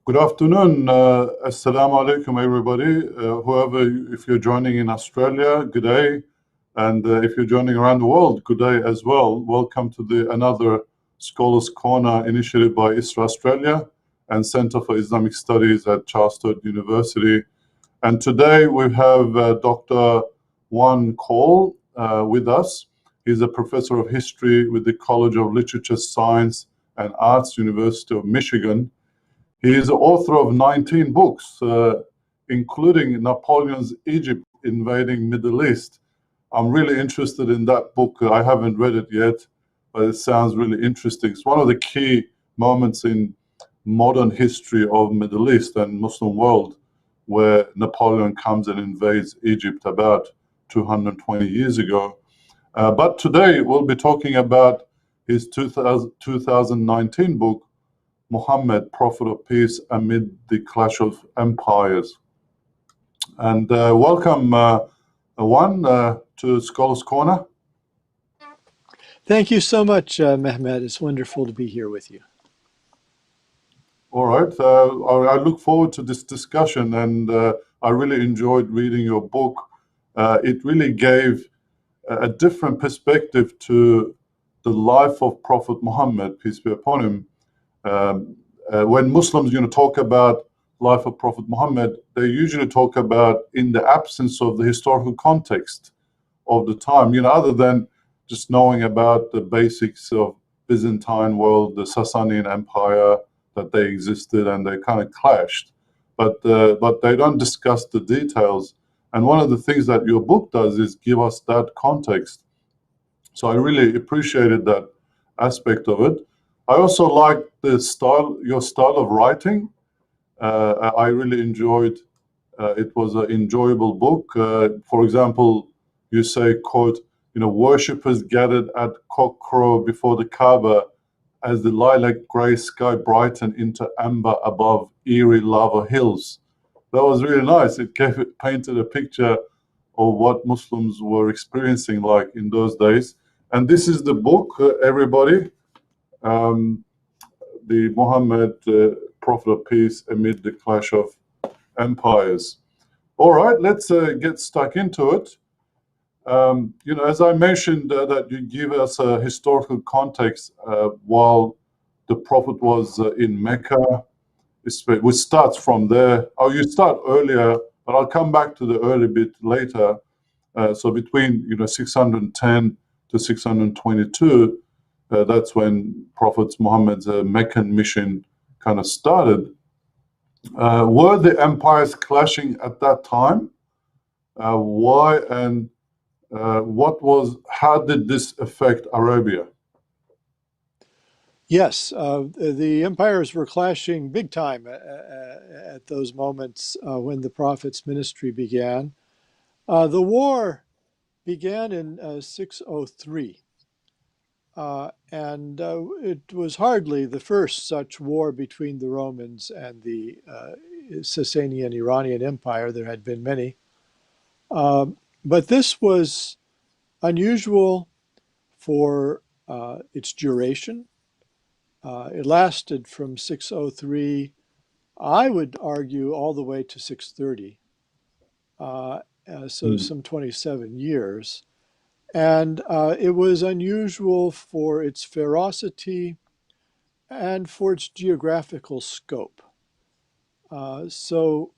Good afternoon. Assalamu alaikum, everybody. If you're joining in Australia, good day. And if you're joining around the world, good day as well. Welcome to another Scholars Corner initiative by ISRA Australia and Center for Islamic Studies at Charles Sturt University. And today we have Dr. Juan Cole with us. He's a professor of history with the College of Literature, Science and Arts, University of Michigan. He is the author of 19 books, including Napoleon's Egypt invading Middle East. I'm really interested in that book. I haven't read it yet, but it sounds really interesting. It's one of the key moments in modern history of Middle East and Muslim world, where Napoleon comes and invades Egypt about 220 years ago. But today we'll be talking about his 2019 book, Muhammad, Prophet of Peace Amid the Clash of Empires. And welcome, Juan, to Scholars Corner. Thank you so much, Mehmet. It's wonderful to be here with you. All right. I look forward to this discussion, and I really enjoyed reading your book. It really gave a different perspective to the life of Prophet Muhammad, peace be upon him. When Muslims talk about life of Prophet Muhammad, they usually talk about in the absence of the historical context of the time, other than just knowing about the basics of Byzantine world, the Sasanian Empire, that they existed and they kind of clashed. But they don't discuss the details. And one of the things that your book does is give us that context. So I really appreciated that aspect of it. I also like your style of writing. I really enjoyed. It was an enjoyable book. For example, you say, quote, worshippers gathered at cockcrow before the Kaaba as the lilac gray sky brightened into amber above eerie lava hills. That was really nice. It painted a picture of what Muslims were experiencing like in those days. And this is the book, everybody. The Muhammad, Prophet of Peace Amid the Clash of Empires. All right, let's get stuck into it. As I mentioned, that you give us a historical context while the Prophet was in Mecca, which starts from there. Oh, you start earlier, but I'll come back to the early bit later. So between 610 to 622. That's when Prophet Muhammad's Meccan mission kind of started. Were the empires clashing at that time? Why and how did this affect Arabia? Yes, the empires were clashing big time at those moments when the Prophet's ministry began. The war began in 603. And it was hardly the first such war between the Romans and the Sasanian Iranian Empire. There had been many. But this was unusual for its duration. It lasted from 603, I would argue, all the way to 630. So some 27 years. And it was unusual for its ferocity and for its geographical scope. So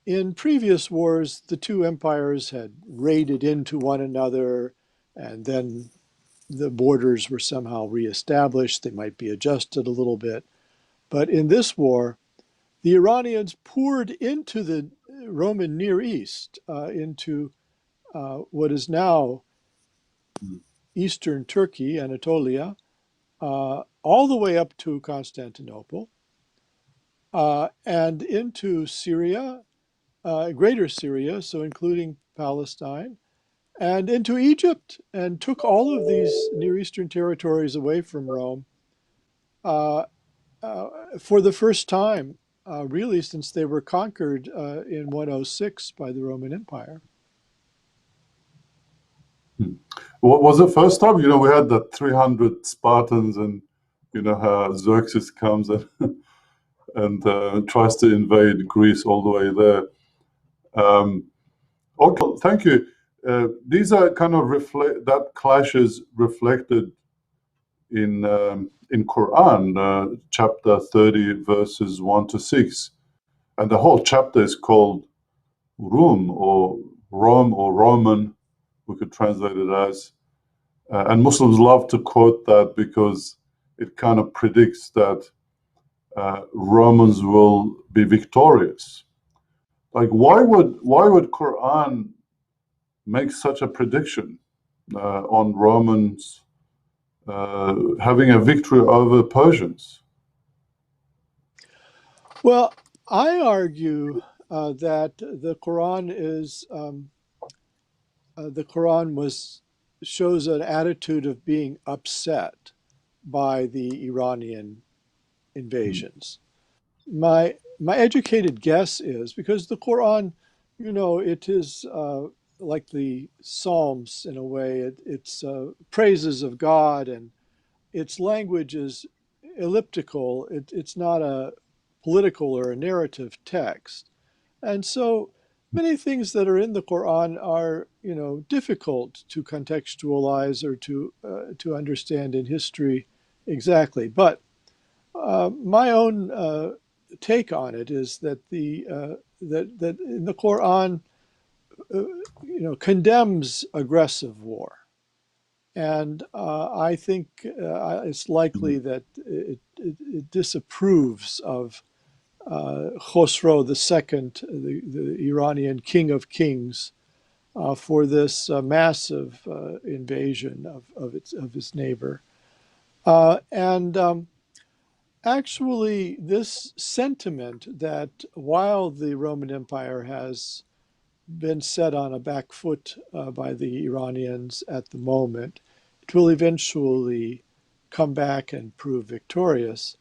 in previous wars, the two empires had raided into one another, and then the borders were somehow reestablished. They might be adjusted a little bit. But in this war, the Iranians poured into the Roman Near East, into what is now eastern Turkey, Anatolia, all the way up to Constantinople, and into Syria, greater Syria, so including Palestine, and into Egypt, and took all of these Near Eastern territories away from Rome for the first time, really, since they were conquered in 106 by the Roman Empire. What was the first time? We had the 300 Spartans, and how Xerxes comes and and tries to invade Greece all the way there. Um, okay, thank you. These are kind of that clashes reflected in Quran, chapter 30, verses 1 to 6. And the whole chapter is called Rum or Rome or Roman, we could translate it as. And Muslims love to quote that because it kind of predicts that Romans will be victorious. Like, why would Quran make such a prediction on Romans having a victory over Persians? Well, I argue that the Quran shows an attitude of being upset by the Iranian invasions. My educated guess is because the Quran, it is like the Psalms in a way. It's praises of God, and its language is elliptical. It's not a political or a narrative text. And so many things that are in the Quran are, difficult to contextualize or to understand in history exactly. But my own take on it is that that in the Quran, condemns aggressive war. And I think it's likely that it disapproves of Khosrow II, the Iranian king of kings, for this massive invasion of his neighbor. And actually, this sentiment that while the Roman Empire has been set on a back foot by the Iranians at the moment, it will eventually come back and prove victorious,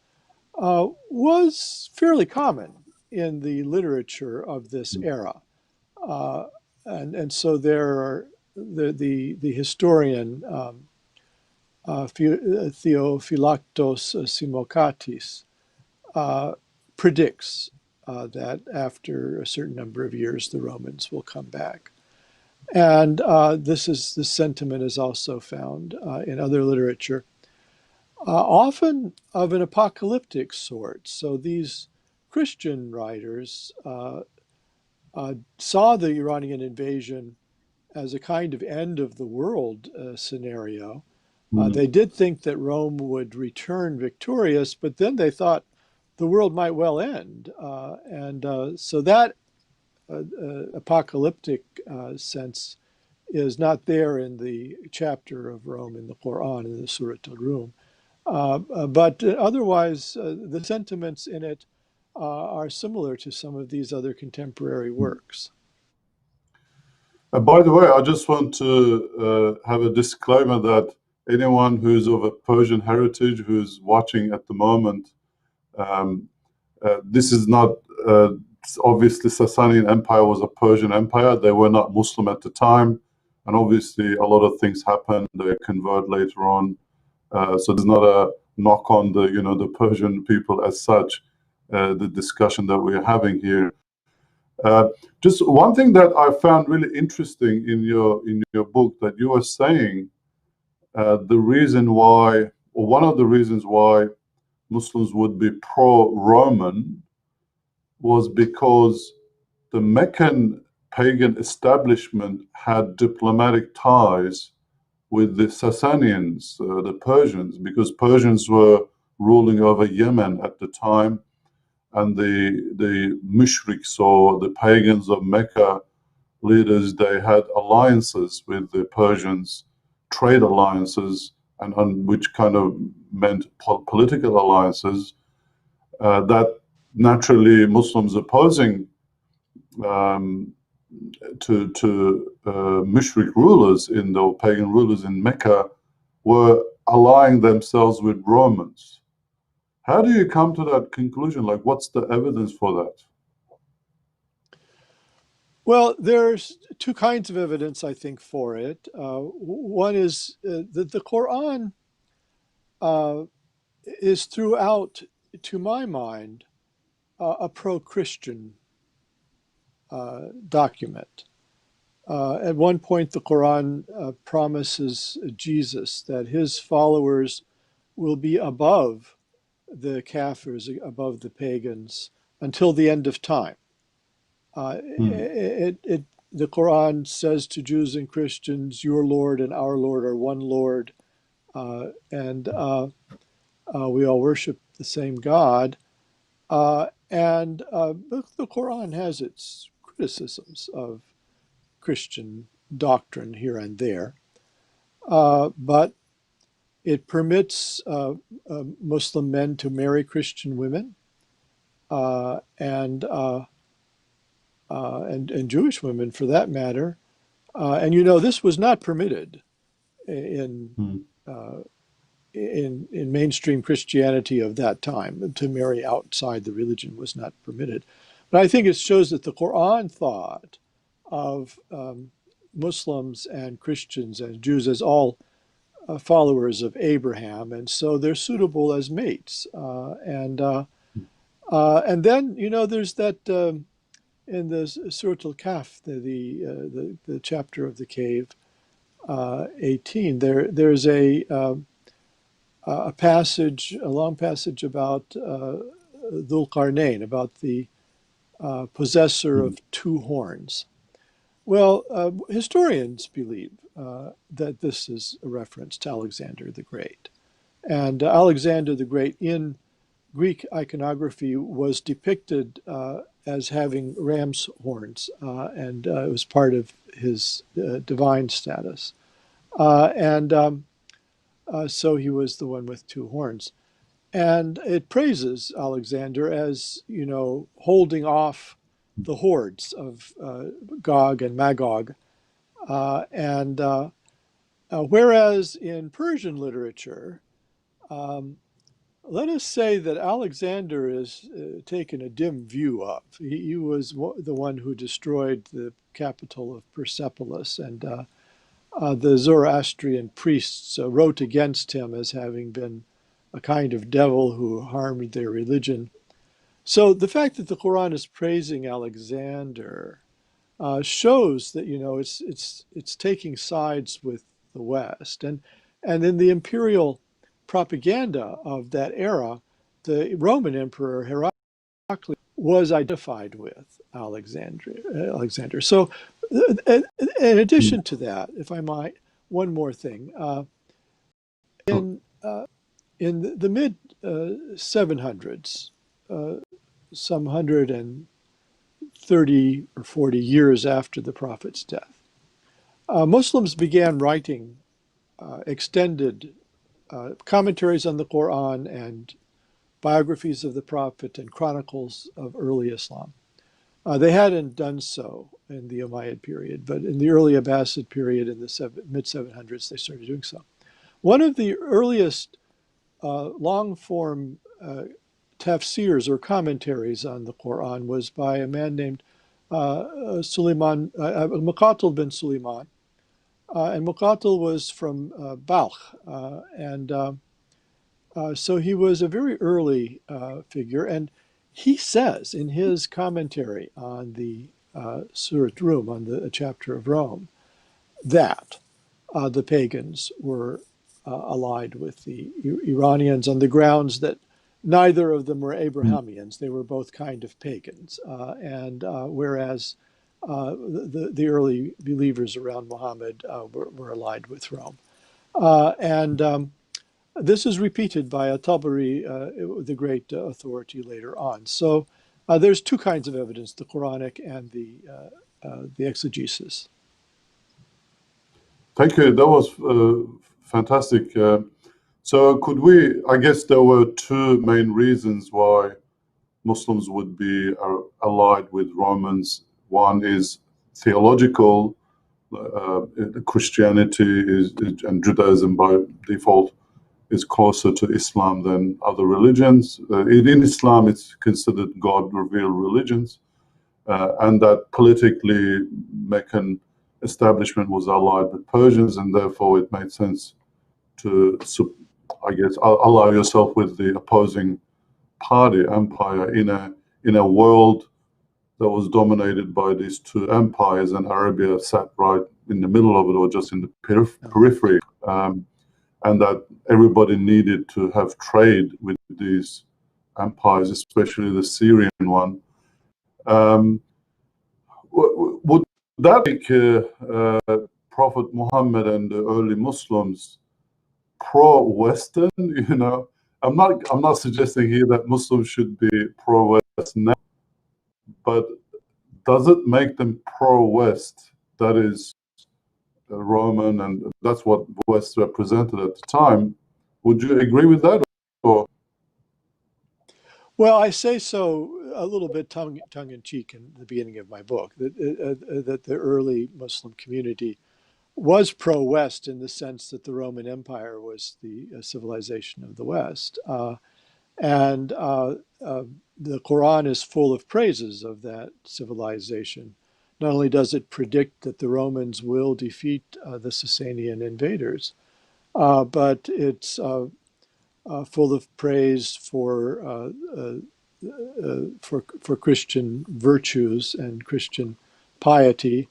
was fairly common in the literature of this era. Uh, and so there are the historian Theophylactos Simokatis predicts that after a certain number of years, the Romans will come back. And this sentiment is also found in other literature, often of an apocalyptic sort. So these Christian writers saw the Iranian invasion as a kind of end of the world scenario. Mm. They did think that Rome would return victorious, but then they thought the world might well end. And so that apocalyptic sense is not there in the chapter of Rome in the Quran, in the Surat al-Rum. But otherwise, the sentiments in it are similar to some of these other contemporary works. By the way, I just want to have a disclaimer that anyone who's of a Persian heritage who's watching at the moment, um, this is not obviously Sasanian Empire was a Persian empire. They were not Muslim at the time, and obviously a lot of things happened. They convert later on, so there's not a knock on the Persian people as such. The discussion that we're having here. Uh, just one thing that I found really interesting in your book that you were saying the reason why, or one of the reasons why Muslims would be pro-Roman was because the Meccan pagan establishment had diplomatic ties with the Sassanians, the Persians, because Persians were ruling over Yemen at the time, and the mushriks or the pagans of Mecca leaders, they had alliances with the Persians, trade alliances, and which kind of meant political alliances that naturally Muslims opposing um, to mushrik rulers in the pagan rulers in Mecca were allying themselves with Romans. How do you come to that conclusion? Like, what's the evidence for that? Well, there's two kinds of evidence, I think, for it. One is that the Quran is throughout, to my mind, a pro-Christian document. At one point, the Quran promises Jesus that his followers will be above the Kafirs, above the pagans, until the end of time. mm, The Quran says to Jews and Christians, your Lord and our Lord are one Lord, and we all worship the same God. The Quran has its criticisms of Christian doctrine here and there, but it permits Muslim men to marry Christian women and Jewish women for that matter. And you know, this was not permitted in mm, uh, in mainstream Christianity of that time. To marry outside the religion was not permitted. But I think it shows that the Quran thought of Muslims and Christians and Jews as all followers of Abraham, and so they're suitable as mates. And then you know there's that in the Surah Al-Kahf, the chapter of the cave, 18. There's a passage, a long passage about Dhul Qarnayn, about the possessor mm, of two horns. Well, historians believe that this is a reference to Alexander the Great. And Alexander the Great in Greek iconography was depicted as having ram's horns, and it was part of his divine status. So he was the one with two horns. And it praises Alexander as, you know, holding off the hordes of Gog and Magog. Whereas in Persian literature, um, let us say that Alexander is taken a dim view of. He was the one who destroyed the capital of Persepolis, and the Zoroastrian priests wrote against him as having been a kind of devil who harmed their religion. So the fact that the Quran is praising Alexander shows that you know it's taking sides with the West, and in the imperial propaganda of that era, the Roman Emperor Heraclius was identified with Alexander. So, in mm. addition to that, if I might, one more thing. Sure. In in the mid 700s, some 130 or 40 years after the Prophet's death, Muslims began writing extended commentaries on the Quran and biographies of the Prophet and chronicles of early Islam. They hadn't done so in the Umayyad period, but in the early Abbasid period in the mid 700s, they started doing so. One of the earliest long form tafsirs or commentaries on the Quran was by a man named Suleiman, Muqatil bin Suleiman. And Muqatil was from Balkh. So he was a very early figure. And he says in his commentary on the Surat Rum, on the chapter of Rome, that the pagans were allied with the Iranians on the grounds that neither of them were Mm, Abrahamians. They were both kind of pagans. Whereas the early believers around Muhammad were allied with Rome. This is repeated by Tabari, the great authority later on. So there's two kinds of evidence, the Quranic and the exegesis. Thank you. That was fantastic. So could we, I guess there were two main reasons why Muslims would be allied with Romans. One is theological. Christianity and Judaism by default is closer to Islam than other religions. In Islam, it's considered God-revealed religions, and that politically Meccan establishment was allied with Persians, and therefore it made sense to, I guess, ally yourself with the opposing party empire in a in a world that was dominated by these two empires, and Arabia sat right in the middle of it, or just in the periphery, and that everybody needed to have trade with these empires, especially the Syrian one. Um, would that make Prophet Muhammad and the early Muslims pro-Western? I'm not suggesting here that Muslims should be pro-West now, but does it make them pro-West? That is Roman, and that's what West represented at the time. Would you agree with that? Or Well, I say so a little bit tongue in cheek in the beginning of my book, that the early Muslim community was pro-West in the sense that the Roman Empire was the civilization of the West. And the Quran is full of praises of that civilization. Not only does it predict that the Romans will defeat the Sasanian invaders, but it's full of praise for Christian virtues and Christian piety,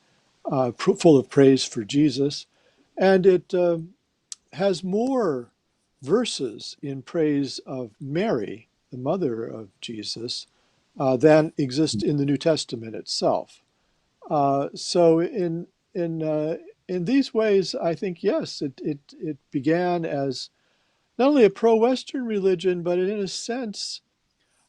full of praise for Jesus, and it has more verses in praise of Mary, the mother of Jesus, than exist in the New Testament itself. So in these ways, I think yes, it began as not only a pro-Western religion, but in a sense,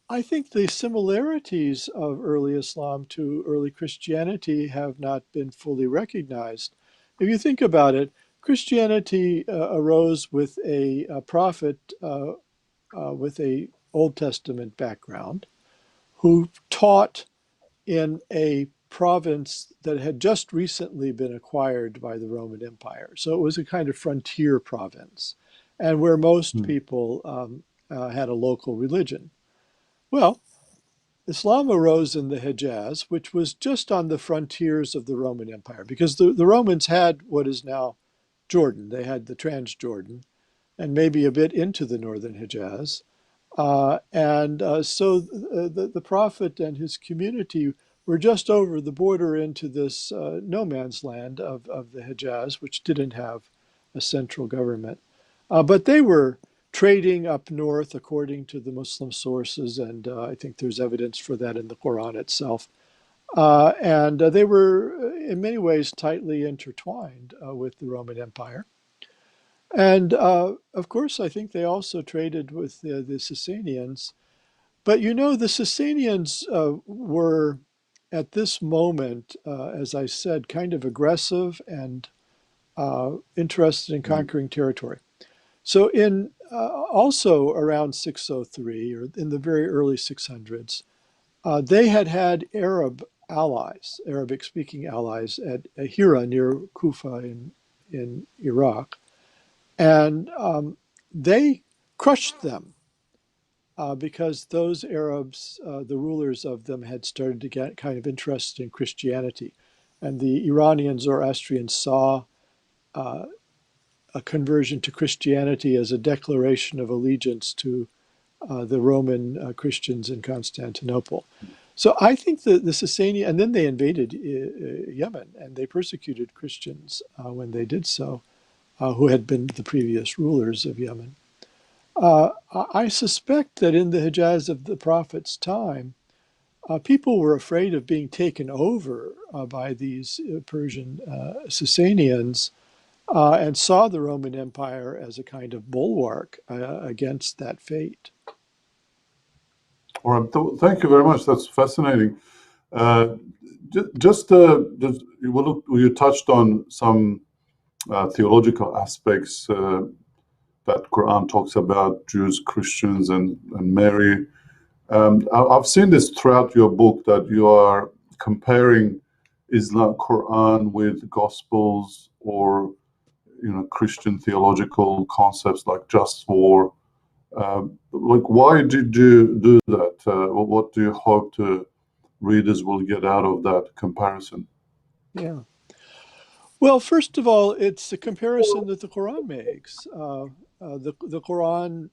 I think the similarities of early Islam to early Christianity have not been fully recognized. If you think about it, Christianity arose with a prophet with a Old Testament background who taught in a province that had just recently been acquired by the Roman Empire. So it was a kind of frontier province, and where most people had a local religion. Well, Islam arose in the Hejaz, which was just on the frontiers of the Roman Empire, because the Romans had what is now Jordan. They had the Transjordan and maybe a bit into the northern Hejaz. So the prophet and his community were just over the border into this no man's land of the Hejaz, which didn't have a central government. But they were trading up north according to the Muslim sources, and I think there's evidence for that in the Quran itself. And they were, in many ways, tightly intertwined with the Roman Empire. And of course, I think they also traded with the Sasanians. But you know, the Sasanians were at this moment, as I said, kind of aggressive and interested in conquering territory. So in also around 603 or in the very early 600s, they had Arab allies, Arabic-speaking allies at Hira near Kufa in Iraq, and they crushed them because those Arabs, the rulers of them, had started to get kind of interested in Christianity, and the Iranian Zoroastrians saw a conversion to Christianity as a declaration of allegiance to the Roman Christians in Constantinople. So I think the Sasanian, and then they invaded Yemen and they persecuted Christians when they did so, who had been the previous rulers of Yemen. I suspect that in the Hejaz of the Prophet's time, people were afraid of being taken over by these Persian Sasanians and saw the Roman Empire as a kind of bulwark against that fate. all right, thank you very much. That's fascinating. Uh, you touched on some theological aspects that Quran talks about Jews, Christians, and Mary. I've seen this throughout your book that you are comparing Islam, Quran with Gospels or Christian theological concepts like just war. Like, why did you do that? What do you hope to readers will get out of that comparison? Yeah. Well, first of all, it's the comparison that the Quran makes. The Quran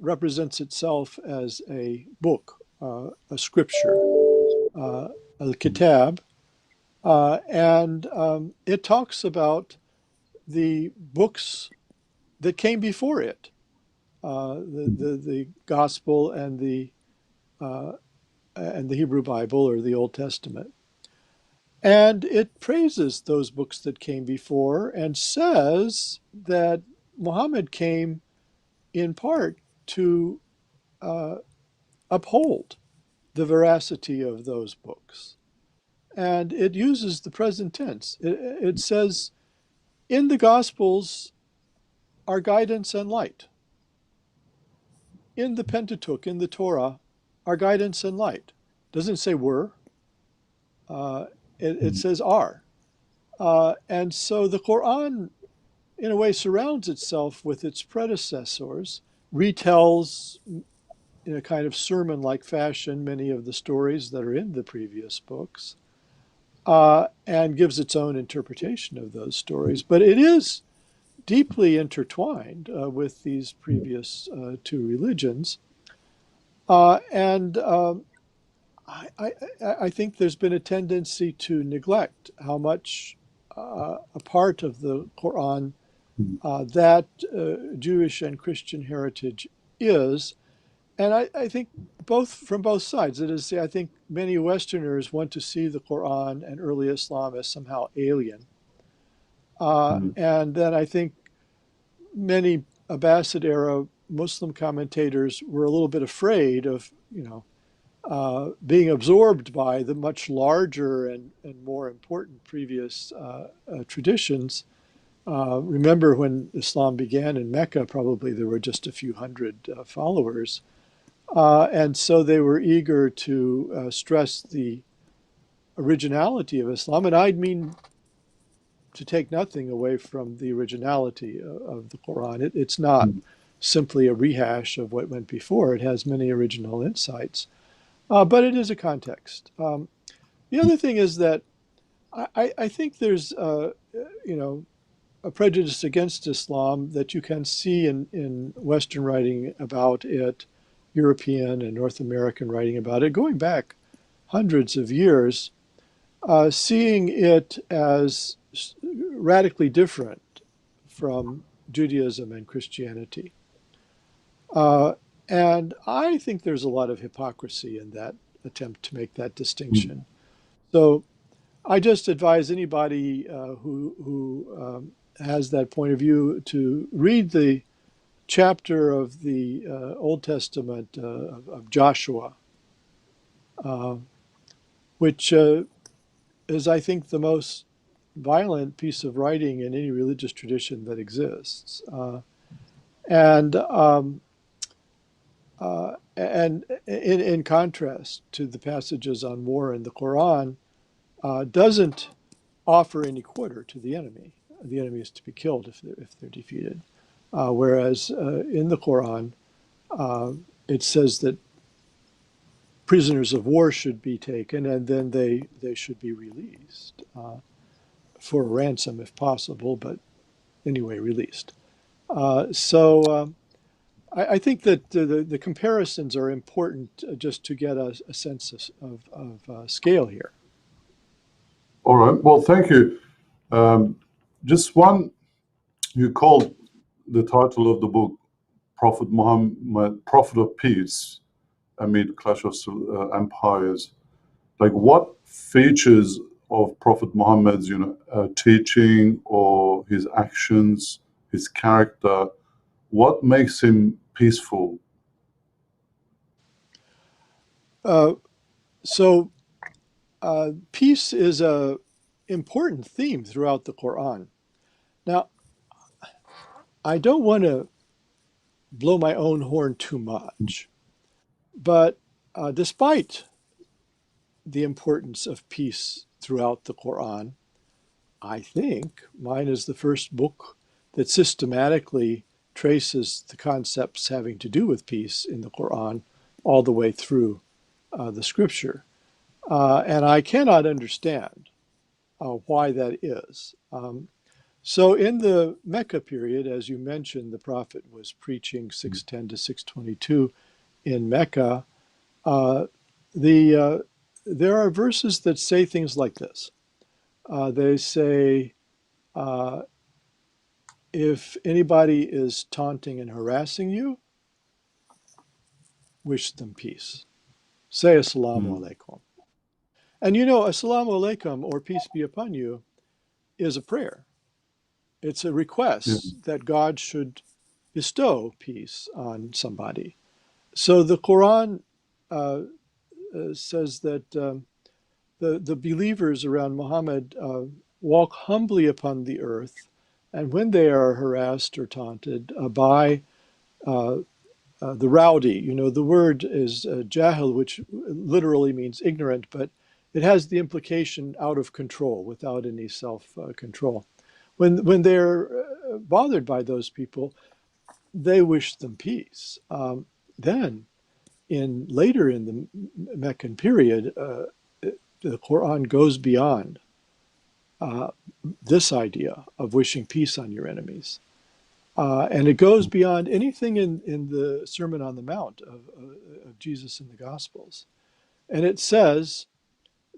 represents itself as a book, a scripture, al-Kitab, and it talks about the books that came before it, the Gospel uh, and the Hebrew Bible or the Old Testament. And it praises those books that came before and says that Muhammad came in part to uh, uphold the veracity of those books. And it uses the present tense. It says, in the Gospels are guidance and light. In the Pentateuch, in the Torah, are guidance and light. Doesn't say were, uh, it says are. And so the Quran, in a way, surrounds itself with its predecessors, retells in a kind of sermon-like fashion many of the stories that are in the previous books, and gives its own interpretation of those stories. But it is deeply intertwined with these previous two religions. And I think there's been a tendency to neglect how much a part of the Quran that Jewish and Christian heritage is. And I think both from both sides. It is, I think many Westerners want to see the Quran and early Islam as somehow alien. And then I think many Abbasid era Muslim commentators were a little bit afraid of, being absorbed by the much larger and more important previous traditions. Remember when Islam began in Mecca, probably there were just a few hundred followers. And so they were eager to stress the originality of Islam. And I mean to take nothing away from the originality of the Quran. It's not simply a rehash of what went before. It has many original insights, but it is a context. The other thing is that I think there's, a prejudice against Islam that you can see in Western writing about it, European and North American writing about it, going back hundreds of years, seeing it as radically different from Judaism and Christianity. And I think there's a lot of hypocrisy in that attempt to make that distinction. So I just advise anybody who has that point of view to read the chapter of the Old Testament of Joshua, which is, I think, the most violent piece of writing in any religious tradition that exists. And in contrast to the passages on war in the Quran, doesn't offer any quarter to the enemy. The enemy is to be killed if they're defeated. Whereas in the Quran, it says that prisoners of war should be taken and then they should be released for a ransom if possible, but anyway, released. So I think that the comparisons are important just to get a sense of scale here. All right. Well, thank you. Just one, you called the title of the book Prophet Muhammad, Prophet of Peace amid clash of empires. Like, what features of Prophet Muhammad's, teaching or his actions, his character, what makes him peaceful? So peace is a important theme throughout the Quran. Now, I don't want to blow my own horn too much, but despite the importance of peace throughout the Quran, I think mine is the first book that systematically traces the concepts having to do with peace in the Quran all the way through the scripture. And I cannot understand why that is. So in the Mecca period, as you mentioned, the Prophet was preaching 610 to 622 in Mecca. Uh, the There are verses that say things like this. They say, uh, if anybody is taunting and harassing you, wish them peace. Say assalamu Mm. alaikum. And you know, assalamu alaikum or peace be upon you is a prayer. It's a Yeah. request that God should bestow peace on somebody. So the Quran uh, says that the believers around Muhammad walk humbly upon the earth, and when they are harassed or taunted by uh, the rowdy, you know, the word is jahil, which literally means ignorant, but it has the implication out of control, without any self control. When they're bothered by those people, they wish them peace. Then, in later in the Meccan period, the Quran goes beyond uh, this idea of wishing peace on your enemies. And it goes beyond anything in the Sermon on the Mount of Jesus in the Gospels. And it says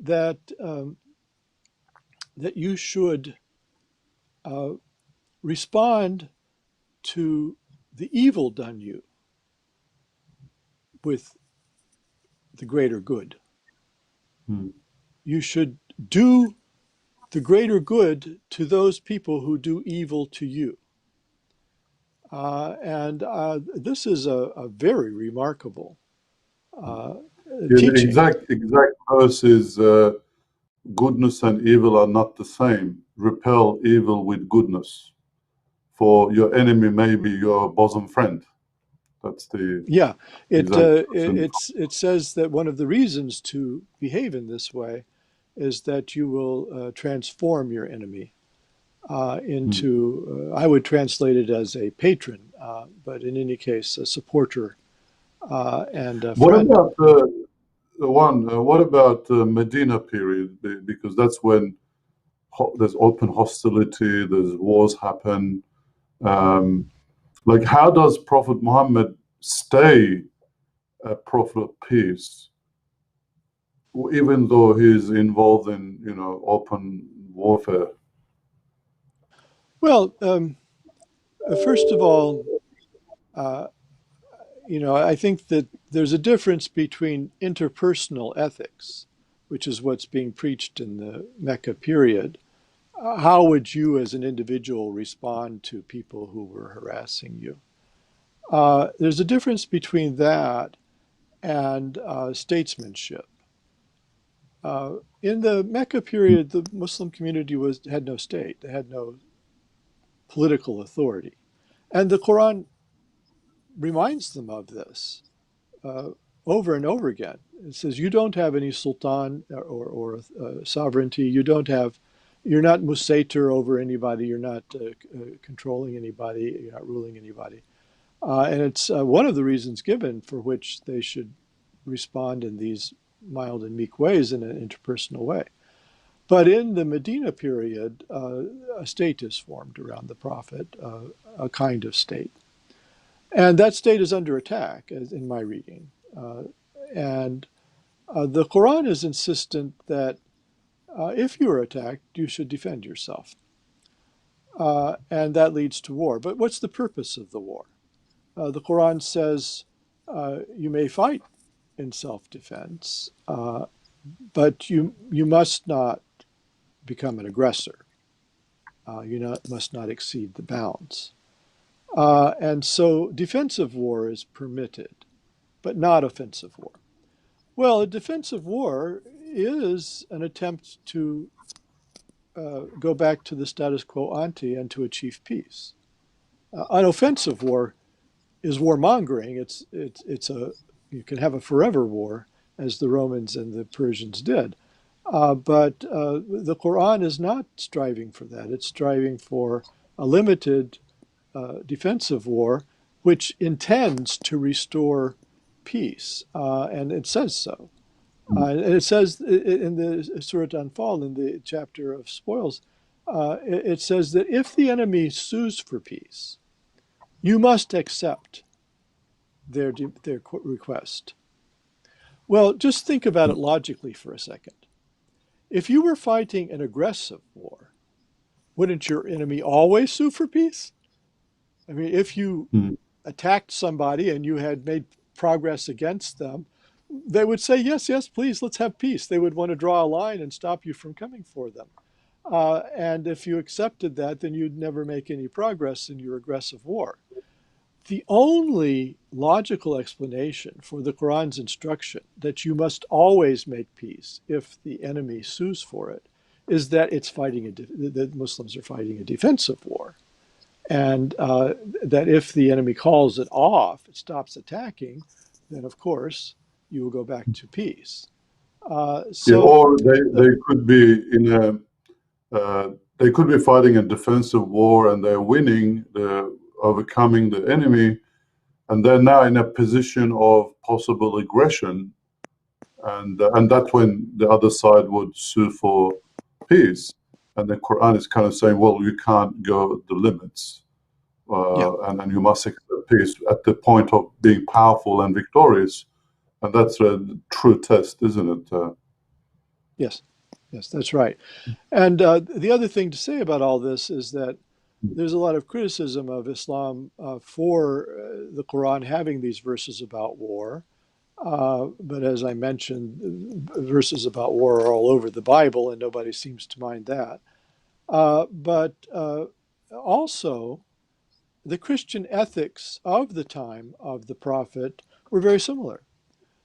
that, that you should uh, respond to the evil done you with the greater good. Mm. You should do the greater good to those people who do evil to you. And this is a very remarkable uh, Yeah, the teaching. exact verse is goodness and evil are not the same. Repel evil with goodness, for your enemy may be your bosom friend. That's the Yeah, exact verse. it says that one of the reasons to behave in this way is that you will transform your enemy Mm. into, I would translate it as a patron, but in any case, a supporter and a What friend. about the one? What about the Medina period? Because that's when there's open hostility, there's wars happen. Um, like, how does Prophet Muhammad stay a prophet of peace, even though he's involved in, open warfare? Well, first of all, uh, you know, I think that there's a difference between interpersonal ethics, which is what's being preached in the Mecca period. How would you, as an individual, respond to people who were harassing you? There's a difference between that and statesmanship. In the Mecca period, the Muslim community had no state; they had no political authority, and the Quran reminds them of this uh, over and over again. It says you don't have any sultan or sovereignty. You're not musator over anybody. You're not controlling anybody. You're not ruling anybody. And it's one of the reasons given for which they should respond in these mild and meek ways in an interpersonal way. But in the Medina period, a state is formed around the prophet, a kind of state. And that state is under attack, as in my reading. And the Quran is insistent that if you are attacked, you should defend yourself. And that leads to war. But what's the purpose of the war? The Quran says you may fight in self-defense, but you must not become an aggressor. Must not exceed the bounds. And so defensive war is permitted, but not offensive war. Well, a defensive war is an attempt to go back to the status quo ante and to achieve peace. An offensive war is warmongering. It's a You can have a forever war, as the Romans and the Persians did. But the Quran is not striving for that. It's striving for a limited defensive war, which intends to restore peace, and it says so. And it says in the Surah Anfal, in the chapter of spoils, it says that if the enemy sues for peace, you must accept their request. Well, just think about it logically for a second. If you were fighting an aggressive war, wouldn't your enemy always sue for peace? I mean, if you Mm. attacked somebody and you had made progress against them, they would say, yes, yes, please, let's have peace. They would want to draw a line and stop you from coming for them. And if you accepted that, then you'd never make any progress in your aggressive war. The only logical explanation for the Quran's instruction that you must always make peace if the enemy sues for it is that it's fighting that Muslims are fighting a defensive war, and that if the enemy calls it off, it stops attacking, then of course you will go back to peace. Yeah, So or the they could be in a they could be fighting a defensive war and they're winning, overcoming the enemy, and they're now in a position of possible aggression, and that's when the other side would sue for peace. And the Quran is kind of saying, well, you can't go the limits, yeah, and you must accept peace at the point of being powerful and victorious. And that's a true test, isn't it? yes, yes, that's right. And the other thing to say about all this is that there's a lot of criticism of Islam for the Quran having these verses about war. But as I mentioned, verses about war are all over the Bible, and nobody seems to mind that. But also, the Christian ethics of the time of the prophet were very similar.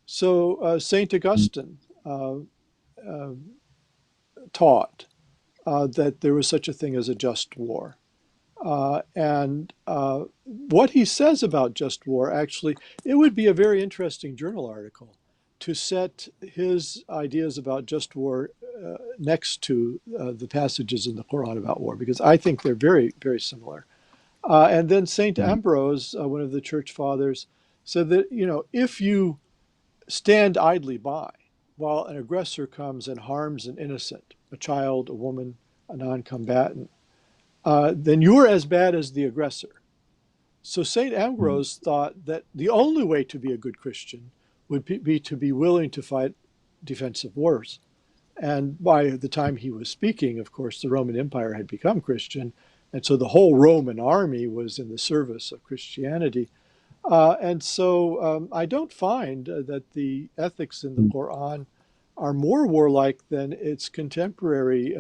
So Saint Augustine uh, taught that there was such a thing as a just war. And what he says about just war, actually, it would be a very interesting journal article to set his ideas about just war next to the passages in the Quran about war, because I think they're very, very similar. And then Saint Mhm. Ambrose, one of the church fathers, said that, if you stand idly by while an aggressor comes and harms an innocent, a child, a woman, a non-combatant, then you're as bad as the aggressor. So St. Mhm. Ambrose thought that the only way to be a good Christian would be to be willing to fight defensive wars. And by the time he was speaking, of course, the Roman Empire had become Christian. And so the whole Roman army was in the service of Christianity. And so I don't find that the ethics in the Quran are more warlike than its contemporary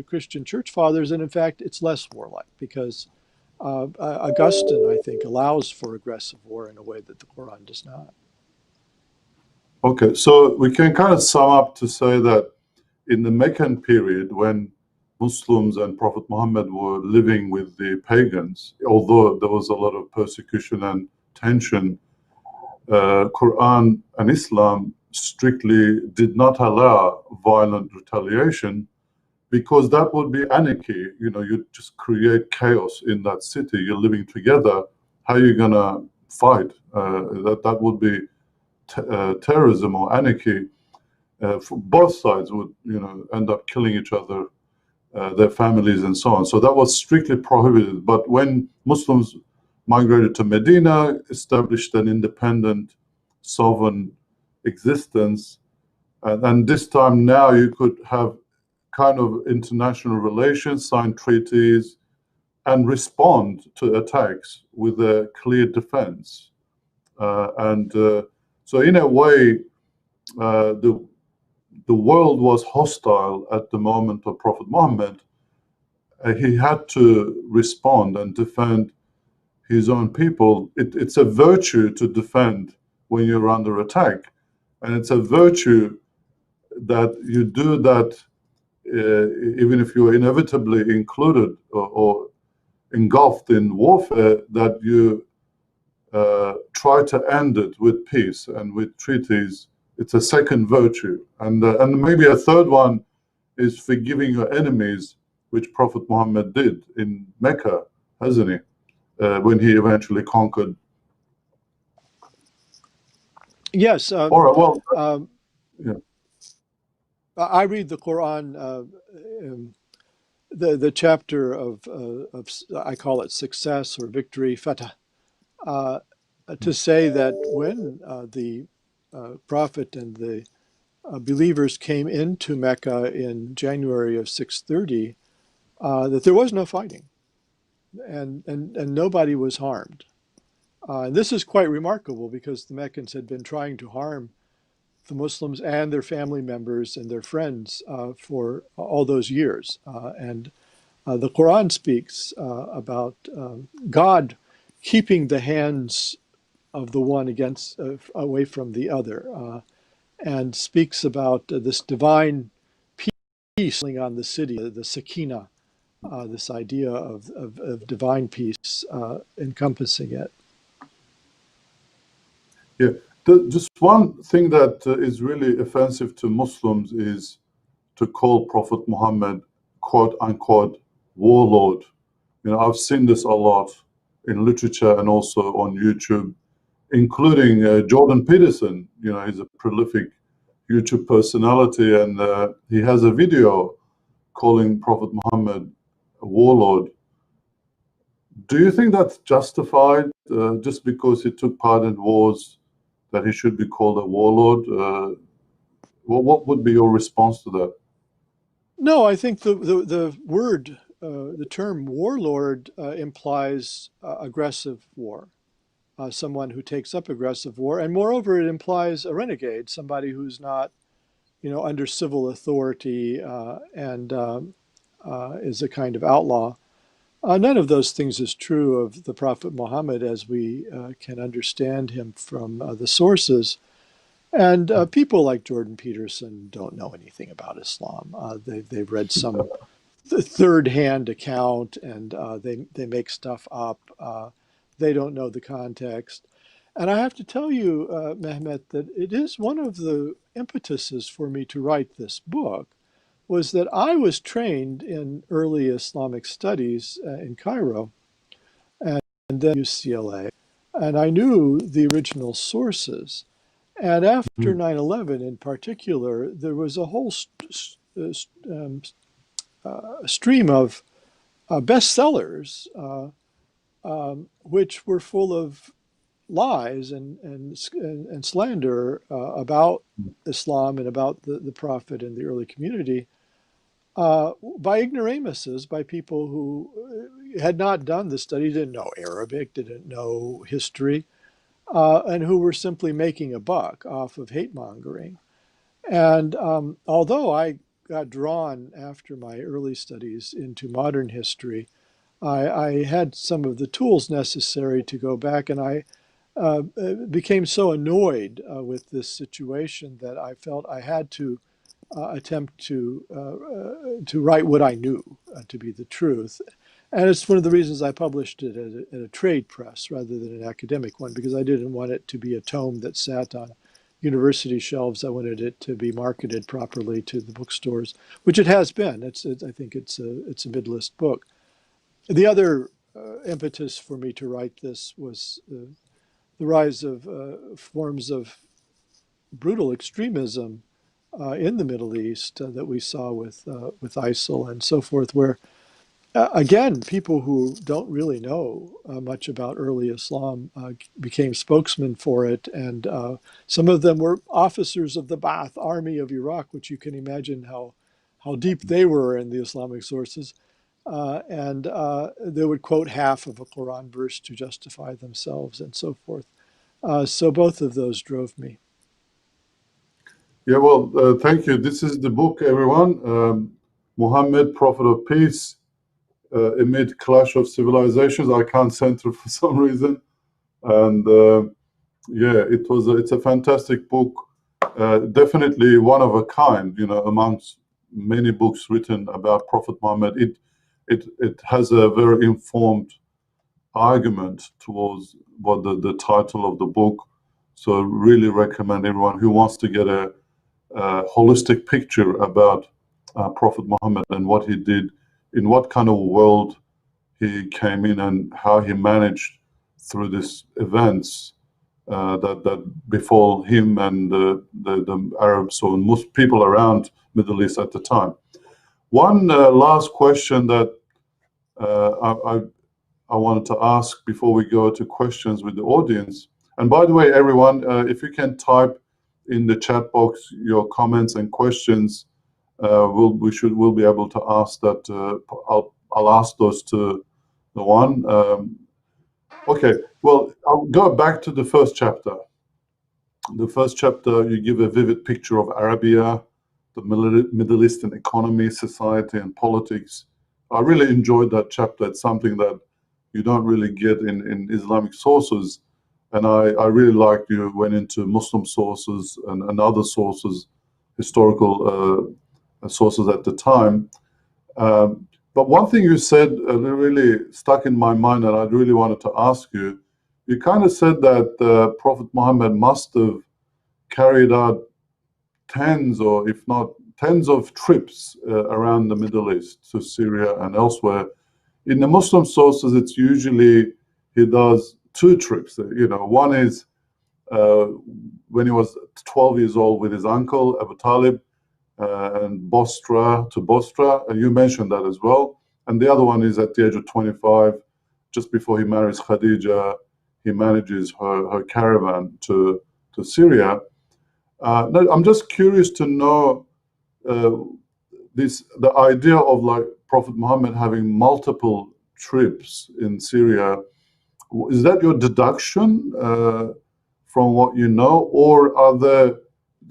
Christian church fathers. And in fact, it's less warlike because Augustine, I think, allows for aggressive war in a way that the Quran does not. Okay, so we can kind of sum up to say that in the Meccan period, when Muslims and Prophet Muhammad were living with the pagans, although there was a lot of persecution and tension, Quran and Islam strictly did not allow violent retaliation because that would be anarchy. You know, you just create chaos in that city. You're living together. How are you gonna fight? That would be terrorism or anarchy. For both sides would, end up killing each other, their families, and so on. So that was strictly prohibited. But when Muslims migrated to Medina, established an independent, sovereign existence, and this time now you could have kind of international relations, sign treaties, and respond to attacks with a clear defense. And so, in a way, the world was hostile at the moment of Prophet Muhammad. He had to respond and defend his own people. It's a virtue to defend when you're under attack, and it's a virtue that you do that even if you're inevitably included or engulfed in warfare, that you try to end it with peace and with treaties. It's a second virtue, and maybe a third one is forgiving your enemies, which Prophet Muhammad did in Mecca, hasn't he? When he eventually conquered. Yes, All right. Well, um, yeah. I read the Quran, the chapter of I call it success or victory, fatah, to say that when the Prophet and the believers came into Mecca in January of 630, that there was no fighting, and nobody was harmed. And this is quite remarkable because the Meccans had been trying to harm the Muslims and their family members and their friends for all those years. And the Quran speaks about God keeping the hands of the one against away from the other, and speaks about this divine peace on the city, the Sakina, this idea of divine peace encompassing it. Yeah, just one thing that is really offensive to Muslims is to call Prophet Muhammad quote unquote warlord. You know, I've seen this a lot in literature and also on YouTube, including Jordan Peterson. You know, he's a prolific YouTube personality, and he has a video calling Prophet Muhammad a warlord. Do you think that's justified just because he took part in wars, that he should be called a warlord? What would be your response to that? No, I think the word, the term warlord implies aggressive war, someone who takes up aggressive war, and moreover, it implies a renegade, somebody who's not, under civil authority and is a kind of outlaw. None of those things is true of the Prophet Muhammad as we can understand him from the sources. And people like Jordan Peterson don't know anything about Islam. They've read some third-hand account, and they make stuff up. They don't know the context. And I have to tell you, Mehmet, that it is one of the impetuses for me to write this book was that I was trained in early Islamic studies in Cairo and then UCLA, and I knew the original sources. And after Mm. 9/11 in particular, there was a whole stream of bestsellers which were full of lies and slander about Islam and about the Prophet and the early community by ignoramuses, by people who had not done the study, didn't know Arabic, didn't know history, and who were simply making a buck off of hate mongering. And although I got drawn after my early studies into modern history, I had some of the tools necessary to go back, and I became so annoyed with this situation that I felt I had to attempt to write what I knew to be the truth. And it's one of the reasons I published it at a trade press rather than an academic one, because I didn't want it to be a tome that sat on university shelves. I wanted it to be marketed properly to the bookstores, which it has been. I think it's a mid-list book. The other impetus for me to write this was the rise of forms of brutal extremism in the Middle East that we saw with ISIL and so forth, where again, people who don't really know much about early Islam became spokesmen for it, and some of them were officers of the Ba'ath Army of Iraq, which you can imagine how deep they were in the Islamic sources. And they would quote half of a Quran verse to justify themselves and so forth. So both of those drove me. Yeah, well, thank you. This is the book, everyone. Muhammad, Prophet of Peace, amid clash of civilizations. I can't center for some reason, and yeah, it's a fantastic book. Definitely one of a kind. You know, amongst many books written about Prophet Muhammad, it has a very informed argument towards what the title of the book. So really recommend everyone who wants to get a holistic picture about Prophet Muhammad and what he did, in what kind of world he came in, and how he managed through these events that befall him and the Arabs or most people around Middle East at the time. One last question that I wanted to ask before we go to questions with the audience. And by the way, everyone, if you can type in the chat box your comments and questions. We'll be able to ask that. I'll ask those to the one. Okay. Well, I'll go back to the first chapter. The first chapter, you give a vivid picture of Arabia, the Middle Eastern economy, society, and politics. I really enjoyed that chapter. It's something that you don't really get in Islamic sources. And I really liked you went into Muslim sources and other sources, historical sources at the time. But one thing you said really stuck in my mind, and I really wanted to ask you. You kind of said that Prophet Muhammad must have carried out tens, or if not tens, of trips around the Middle East to Syria and elsewhere. In the Muslim sources, it's usually he does two trips. One is uh, when he was 12 years old with his uncle Abu Talib and Bostra, and you mentioned that as well. And the other one is at the age of 25, just before he marries Khadija, he manages her caravan to Syria. No, I'm just curious to know uh, the idea of like Prophet Muhammad having multiple trips in Syria. Is that your deduction from what you know, or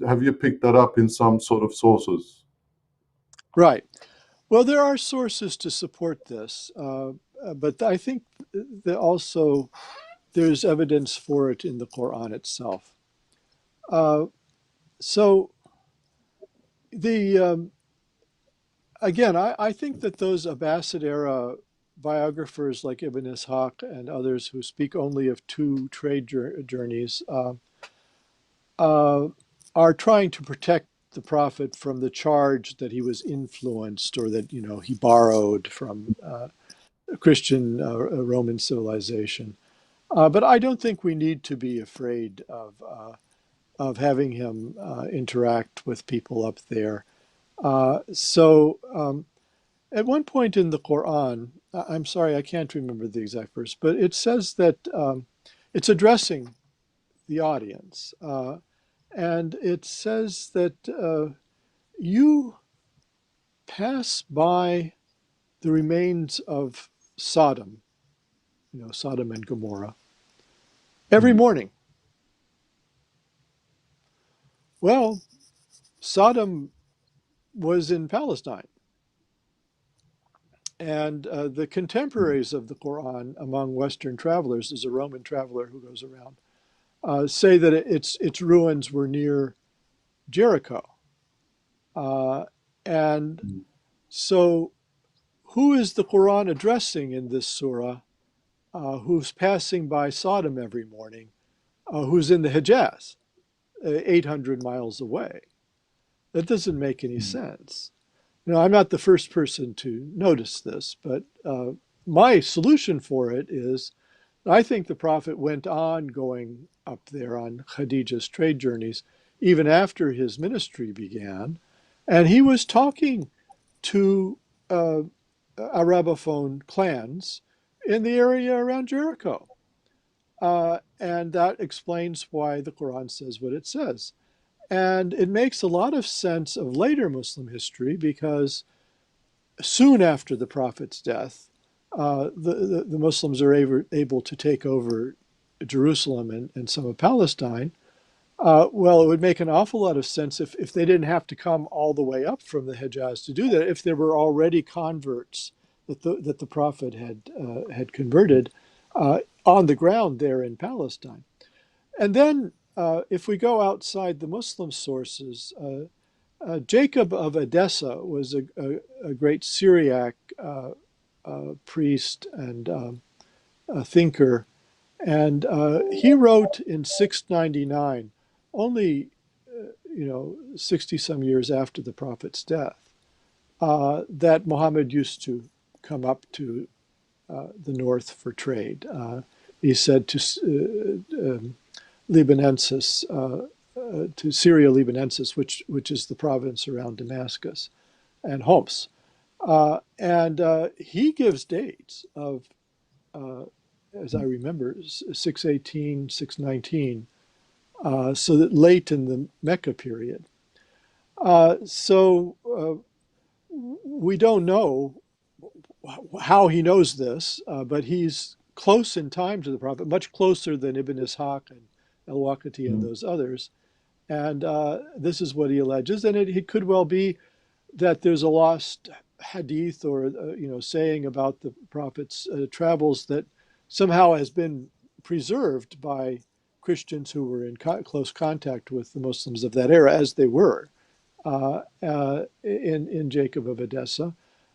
have you picked that up in some sort of sources? Right. Well, there are sources to support this, but I think that also there's evidence for it in the Quran itself. Uh, so the again, I think that those Abbasid era biographers like Ibn Ishaq and others who speak only of two trade journeys uh, are trying to protect the prophet from the charge that he was influenced or that he borrowed from Christian Roman civilization. But I don't think we need to be afraid of having him interact with people up there. At one point in the Quran, I'm sorry, I can't remember the exact verse, but it says that it's addressing the audience. And it says that you pass by the remains of Sodom, Sodom and Gomorrah, every Mhm. morning. Well, Sodom was in Palestine. And the contemporaries of the Quran among Western travelers, there's a Roman traveler who goes around, say that its ruins were near Jericho. Uh, and so, who is the Quran addressing in this surah? Who's passing by Sodom every morning? Who's in the Hejaz, 800 miles away? That doesn't make any sense. I'm not the first person to notice this, but my solution for it is I think the Prophet went on going up there on Khadijah's trade journeys even after his ministry began. And he was talking to uh, Arabophone clans in the area around Jericho. And that explains why the Quran says what it says. And it makes a lot of sense of later Muslim history because soon after the Prophet's death, the Muslims are able to take over Jerusalem and some of Palestine. Well, it would make an awful lot of sense if they didn't have to come all the way up from the Hejaz to do that, if there were already converts that the Prophet had converted on the ground there in Palestine. And then if we go outside the Muslim sources, Jacob of Edessa was a great Syriac priest and a thinker. And he wrote in 699, only 60 some years after the prophet's death, that Muhammad used to come up to the north for trade. He said to Libanensis, to Syria Libanensis, which is the province around Damascus, and Homs. And he gives dates of, as I remember, 618, 619, so that late in the Mecca period. So we don't know how he knows this, but he's close in time to the Prophet, much closer than Ibn Ishaq and al-Waqidi and Mm. those others. And this is what he alleges. And it could well be that there's a lost hadith or saying about the Prophet's travels that somehow has been preserved by Christians who were in close contact with the Muslims of that era, as they were in Jacob of Edessa.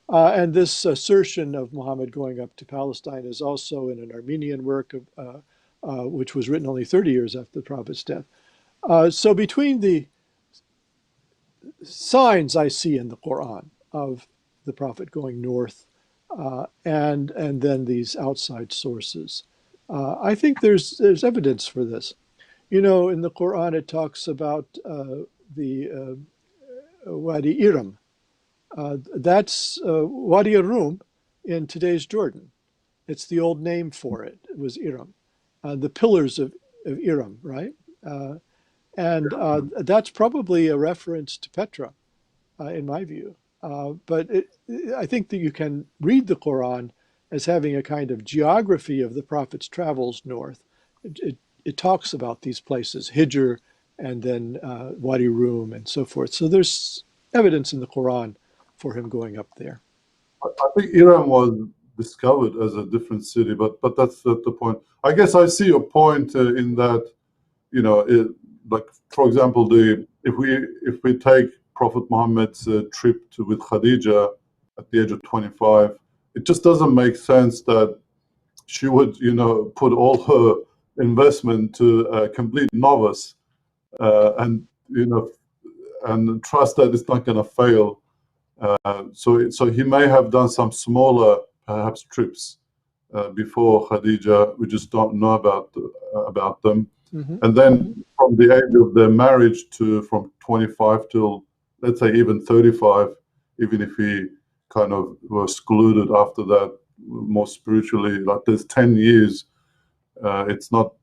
And this assertion of Muhammad going up to Palestine is also in an Armenian work which was written only 30 years after the Prophet's death. So between the signs I see in the Quran of the Prophet going north and then these outside sources, I think there's evidence for this. You know, in the Quran it talks about the Wadi Iram. That's Wadi Arum in today's Jordan. It's the old name for it. It was Iram, the pillars of Iram, right? And that's probably a reference to Petra, in my view. But I think that you can read the Quran as having a kind of geography of the Prophet's travels north. It talks about these places, Hijr and then Wadi Rum and so forth. So there's evidence in the Quran for him going up there. I think Iran was discovered as a different city, but that's not the point. I guess I see your point in that, like for example, if we take Prophet Muhammad's trip with Khadija at the age of 25, it just doesn't make sense that she would, put all her investment to a complete novice, and and trust that it's not going to fail. So he may have done some smaller, perhaps, trips before Khadija. We just don't know about them. Mm-hmm. And then from the age of their marriage to from 25 till, let's say, even 35, even if he kind of was excluded after that, more spiritually, like there's 10 years, it's not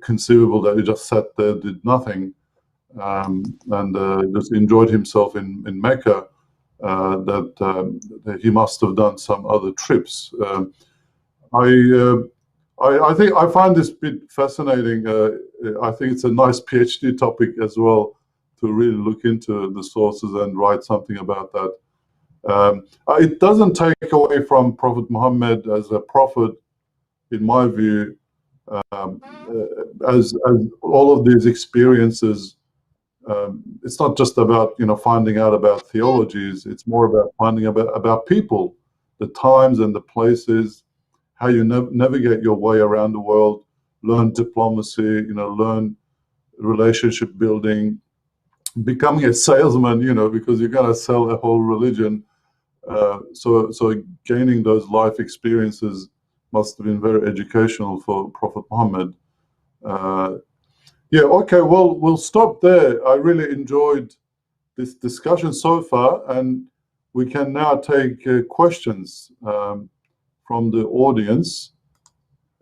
conceivable that he just sat there, did nothing, and just enjoyed himself in Mecca. That he must have done some other trips. I think I find this bit fascinating. I think it's a nice PhD topic as well to really look into the sources and write something about that. It doesn't take away from Prophet Muhammad as a prophet, in my view, um, as all of these experiences. It's not just about finding out about theologies. It's more about finding about people, the times and the places, how you navigate your way around the world, learn diplomacy, learn relationship building, becoming a salesman, because you're going to sell a whole religion. So gaining those life experiences must have been very educational for Prophet Muhammad. Yeah, okay, well, we'll stop there. I really enjoyed this discussion so far, and we can now take questions from the audience.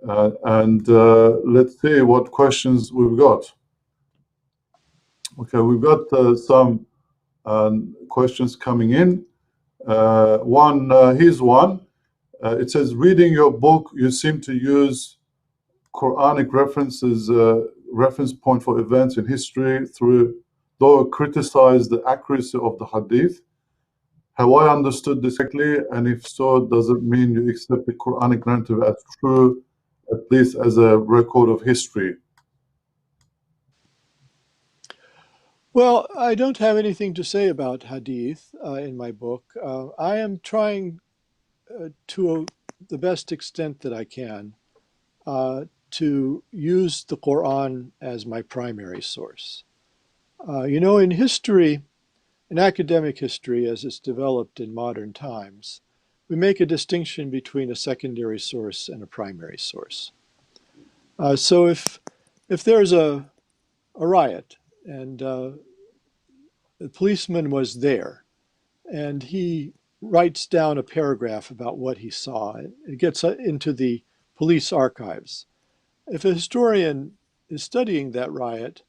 And let's see what questions we've got. Okay, we've got some questions coming in. Here's one. It says, reading your book, you seem to use Quranic references, reference point for events in history, though criticize the accuracy of the hadith. Have I understood this correctly? And if so, does it mean you accept the Quranic narrative as true, at least as a record of history? Well, I don't have anything to say about hadith in my book. I am trying to the best extent that I can to use the Quran as my primary source. In history, in academic history as it's developed in modern times, we make a distinction between a secondary source and a primary source. So if there's a riot and the policeman was there and he writes down a paragraph about what he saw, it gets into the police archives. If a historian is studying that riot,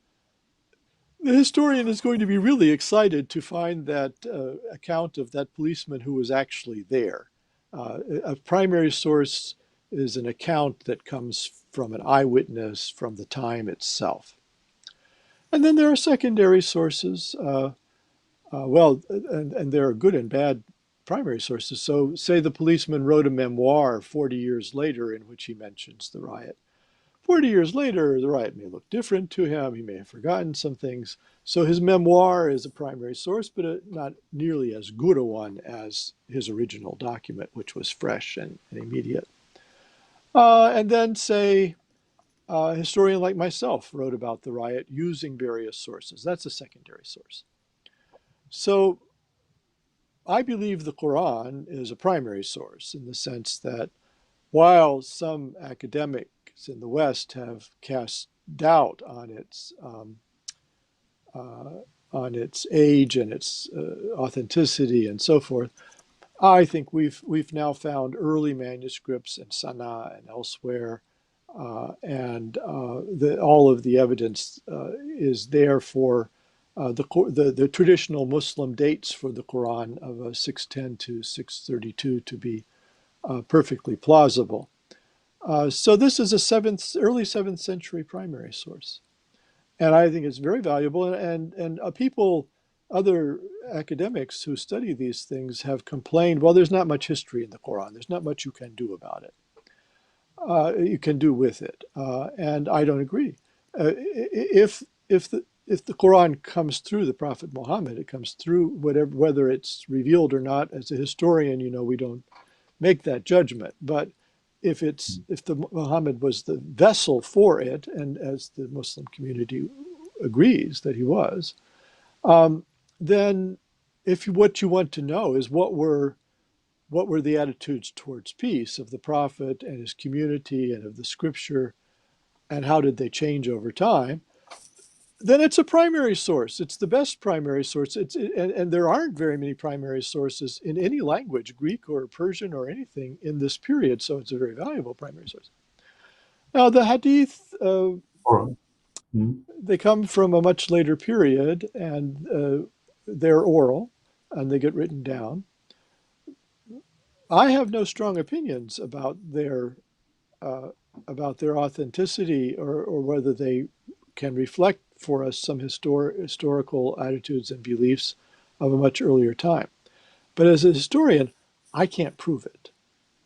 the historian is going to be really excited to find that account of that policeman who was actually there. A primary source is an account that comes from an eyewitness from the time itself. And then there are secondary sources. And there are good and bad primary sources. So, say the policeman wrote a memoir 40 years later in which he mentions the riot. 40 years later, the riot may look different to him. He may have forgotten some things. So his memoir is a primary source, but not nearly as good a one as his original document, which was fresh and immediate. And then, say, a historian like myself wrote about the riot using various sources. That's a secondary source. So I believe the Quran is a primary source in the sense that while some academics in the West have cast doubt on its age and its authenticity and so forth, I think we've now found early manuscripts in Sana'a and elsewhere, and all of the evidence is there for the traditional Muslim dates for the Quran of 610 to 632 to be perfectly plausible. So this is a early 7th century primary source. And I think it's very valuable. And other academics who study these things have complained, well, there's not much history in the Quran. There's not much you can do about it. You can do with it. And I don't agree. If the Quran comes through the Prophet Muhammad, it comes through whether it's revealed or not. As a historian, we don't make that judgment. But if the Muhammad was the vessel for it, and as the Muslim community agrees that he was, then what you want to know is what were the attitudes towards peace of the Prophet and his community and of the Scripture, and how did they change over time? Then it's a primary source. It's the best primary source. And there aren't very many primary sources in any language, Greek or Persian or anything, in this period. So it's a very valuable primary source. Now, the Hadith, All right. Mm. they come from a much later period, and they're oral, and they get written down. I have no strong opinions about their authenticity or whether they can reflect for us some historical attitudes and beliefs of a much earlier time. But as a historian, I can't prove it.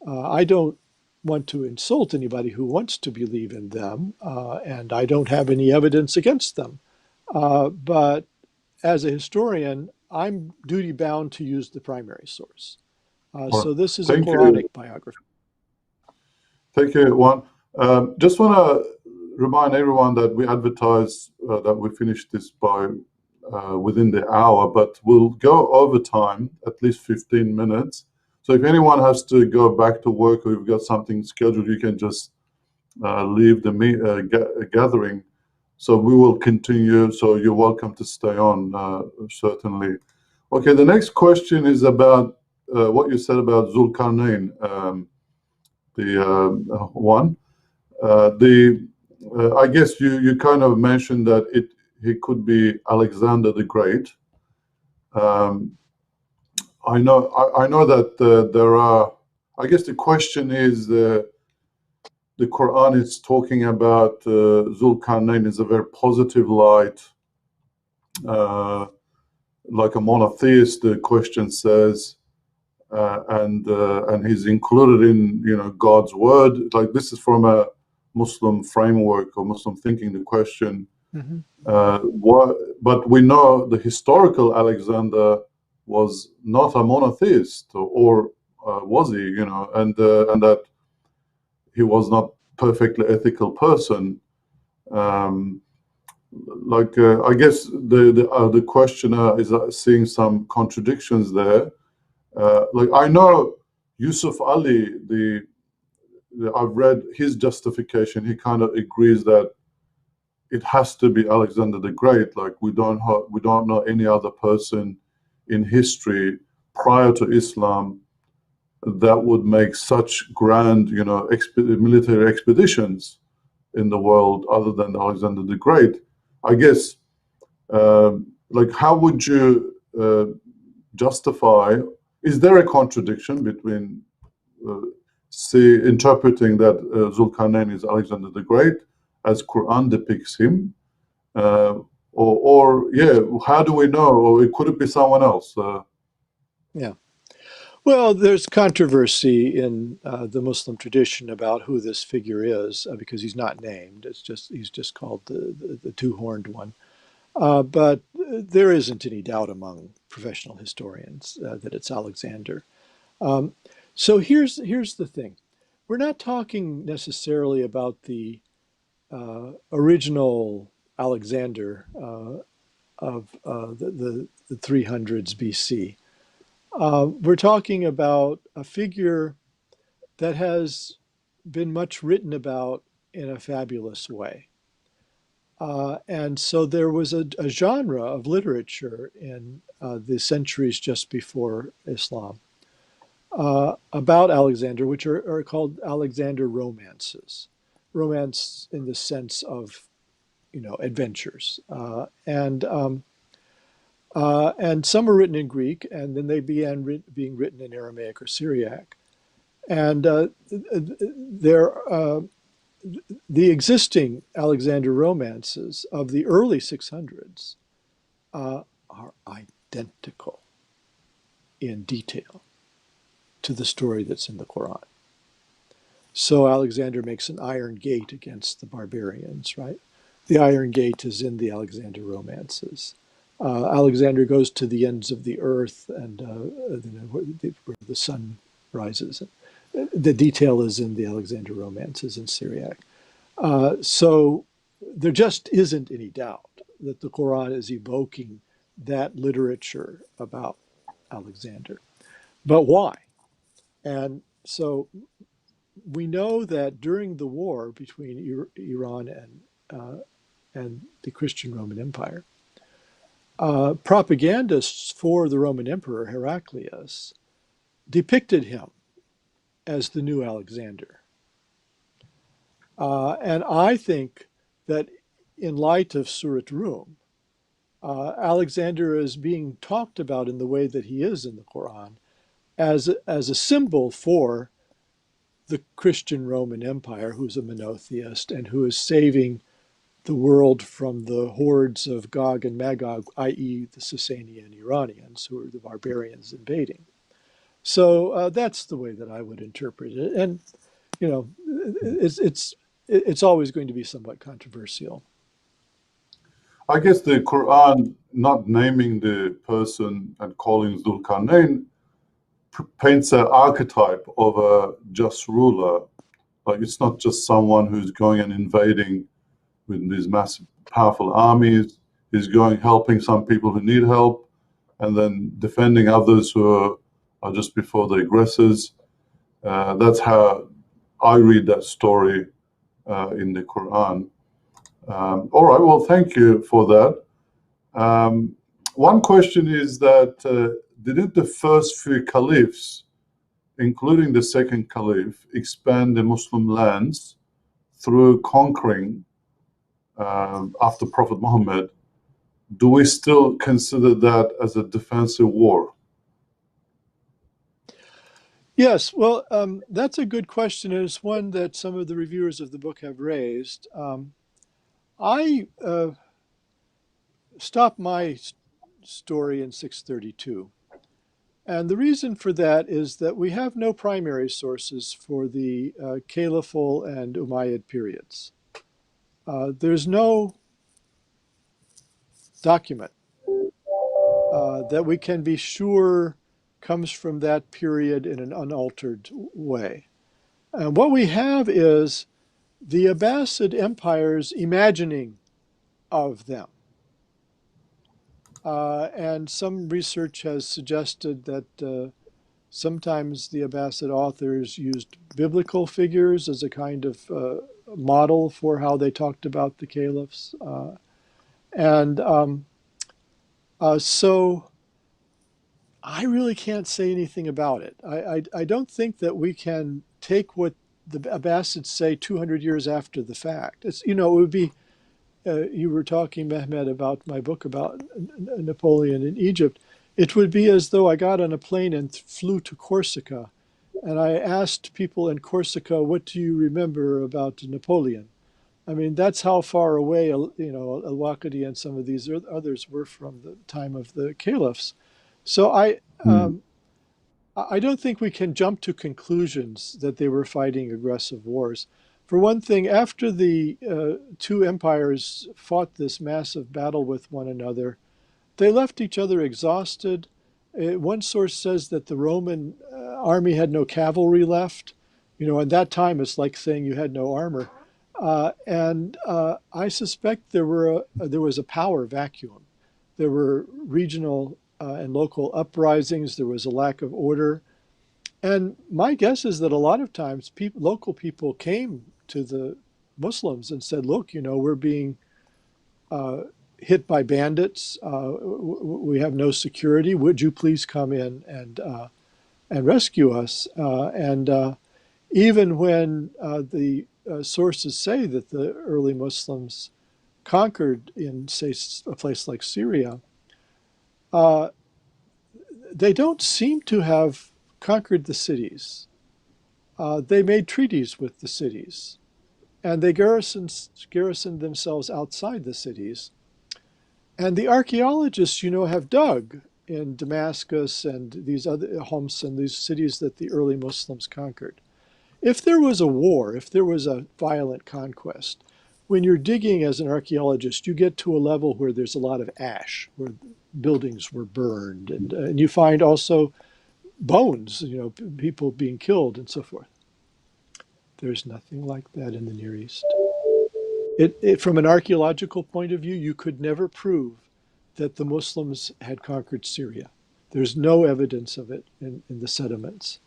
I don't want to insult anybody who wants to believe in them, and I don't have any evidence against them. But as a historian, I'm duty bound to use the primary source. So this is a Thank you. Quranic biography. Thank you, Juan. Just want to remind everyone that we advertise that we finish this by within the hour, but we'll go over time, at least 15 minutes. So if anyone has to go back to work or you've got something scheduled, you can just leave the gathering. So we will continue. So you're welcome to stay on, certainly. Okay, the next question is about what you said about Zulkarnain, the one. I guess you kind of mentioned that he could be Alexander the Great. I know that there are. I guess the question is the Quran is talking about Zulkarnain is a very positive light, like a monotheist. The question says, and he's included in God's word. Like this is from a Muslim framework or Muslim thinking. The question, but we know the historical Alexander was not a monotheist, or was he? And that he was not perfectly ethical person. I guess the questioner is seeing some contradictions there. I know Yusuf Ali, I've read his justification. He kind of agrees that it has to be Alexander the Great. Like we don't know any other person in history prior to Islam that would make such grand, military expeditions. in the world other than Alexander the Great. I guess, like, how would you justify? Is there a contradiction between interpreting that Zulkarnain is Alexander the Great as Quran depicts him, uh, yeah, how do we know? Or it could it be someone else? Yeah. Well, there's controversy in the Muslim tradition about who this figure is because he's not named. He's just called the two-horned one. But there isn't any doubt among professional historians that it's Alexander. Um, so here's the thing: we're not talking necessarily about the original Alexander of the 300s BC. We're talking about a figure that has been much written about in a fabulous way. And so there was a genre of literature in the centuries just before Islam about Alexander, which are called Alexander romances. Romance in the sense of, adventures. And some are written in Greek, and then they began being written in Aramaic or Syriac. And the existing Alexander romances of the early 600s are identical in detail to the story that's in the Quran. So Alexander makes an iron gate against the barbarians, right? The iron gate is in the Alexander romances. Alexander goes to the ends of the earth and where the sun rises. The detail is in the Alexander romances in Syriac. So there just isn't any doubt that the Quran is evoking that literature about Alexander. But why? And so we know that during the war between Iran and the Christian Roman Empire, propagandists for the Roman Emperor Heraclius depicted him as the new Alexander. And I think that in light of Surat Rum, Alexander is being talked about in the way that he is in the Quran as a symbol for the Christian Roman Empire, who's a monotheist and who is saving the world from the hordes of Gog and Magog, i.e., the Sasanian Iranians, who are the barbarians invading. So that's the way that I would interpret it. And you know, it's always going to be somewhat controversial. I guess the Quran not naming the person and calling Zulkarnain paints an archetype of a just ruler. Like, it's not just someone who's going and invading with these massive, powerful armies. He's going helping some people who need help, and then defending others who are just before the aggressors. That's how I read that story in the Quran. All right, well, thank you for that. One question is that didn't the first few caliphs, including the second caliph, expand the Muslim lands through conquering after Prophet Muhammad? Do we still consider that as a defensive war? Yes, well, that's a good question. And it's one that some of the reviewers of the book have raised. I stopped my story in 632. And the reason for that is that we have no primary sources for the Caliphal and Umayyad periods. There's no document that we can be sure comes from that period in an unaltered way. And what we have is the Abbasid Empire's imagining of them. And some research has suggested that sometimes the Abbasid authors used biblical figures as a kind of model for how they talked about the caliphs. So I really can't say anything about it. I don't think that we can take what the Abbasids say 200 years after the fact. It's, you know, it would be, you were talking, Mehmet, about my book about Napoleon in Egypt. It would be as though I got on a plane and flew to Corsica, and I asked people in Corsica, what do you remember about Napoleon? I mean, that's how far away, you know, Al-Waqidi and some of these others were from the time of the caliphs. So Mm. I don't think we can jump to conclusions that they were fighting aggressive wars. For one thing, after the two empires fought this massive battle with one another, they left each other exhausted. One source says that the Roman army had no cavalry left. You know, at that time, it's like saying you had no armor. And I suspect there was a power vacuum. There were regional and local uprisings. There was a lack of order. And my guess is that a lot of times local people came to the Muslims and said, look, you know, we're being uh, hit by bandits. We have no security. Would you please come in and rescue us? And even when the sources say that the early Muslims conquered in, say, a place like Syria, uh, they don't seem to have conquered the cities. They made treaties with the cities, and they garrisoned themselves outside the cities. And the archaeologists, you know, have dug in Damascus and these other Homs and these cities that the early Muslims conquered. If there was a war, if there was a violent conquest, when you're digging as an archaeologist, you get to a level where there's a lot of ash, where buildings were burned, and you find also bones, you know, people being killed and so forth. There's nothing like that in the Near East. From an archaeological point of view, you could never prove that the Muslims had conquered Syria. There's no evidence of it in the sediments.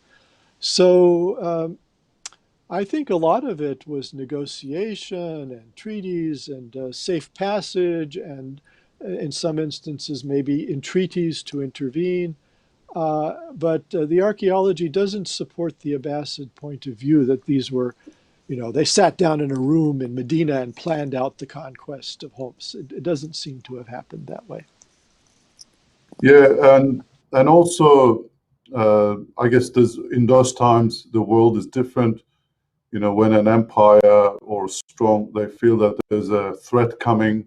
So I think a lot of it was negotiation and treaties and safe passage, and in some instances, maybe entreaties to intervene. But the archaeology doesn't support the Abbasid point of view that these were, you know, they sat down in a room in Medina and planned out the conquest of Homs. It doesn't seem to have happened that way. Yeah, and also, I guess there's in those times the world is different. You know, when an empire or strong, they feel that there's a threat coming,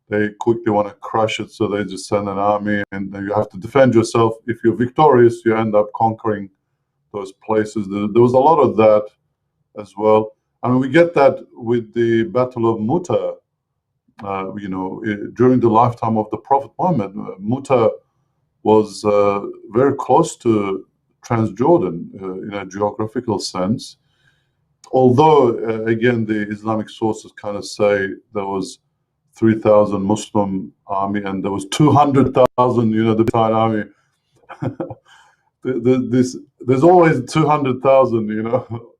they quickly want to crush it, so they just send an army, and then you have to defend yourself. If you're victorious, you end up conquering those places. There was a lot of that as well. I mean, we get that with the Battle of Muta. During the lifetime of the Prophet Muhammad, Muta was very close to Transjordan in a geographical sense. Although, again, the Islamic sources kind of say there was 3,000 Muslim army and there was 200,000, you know, the Thai army. There's always 200,000, you know,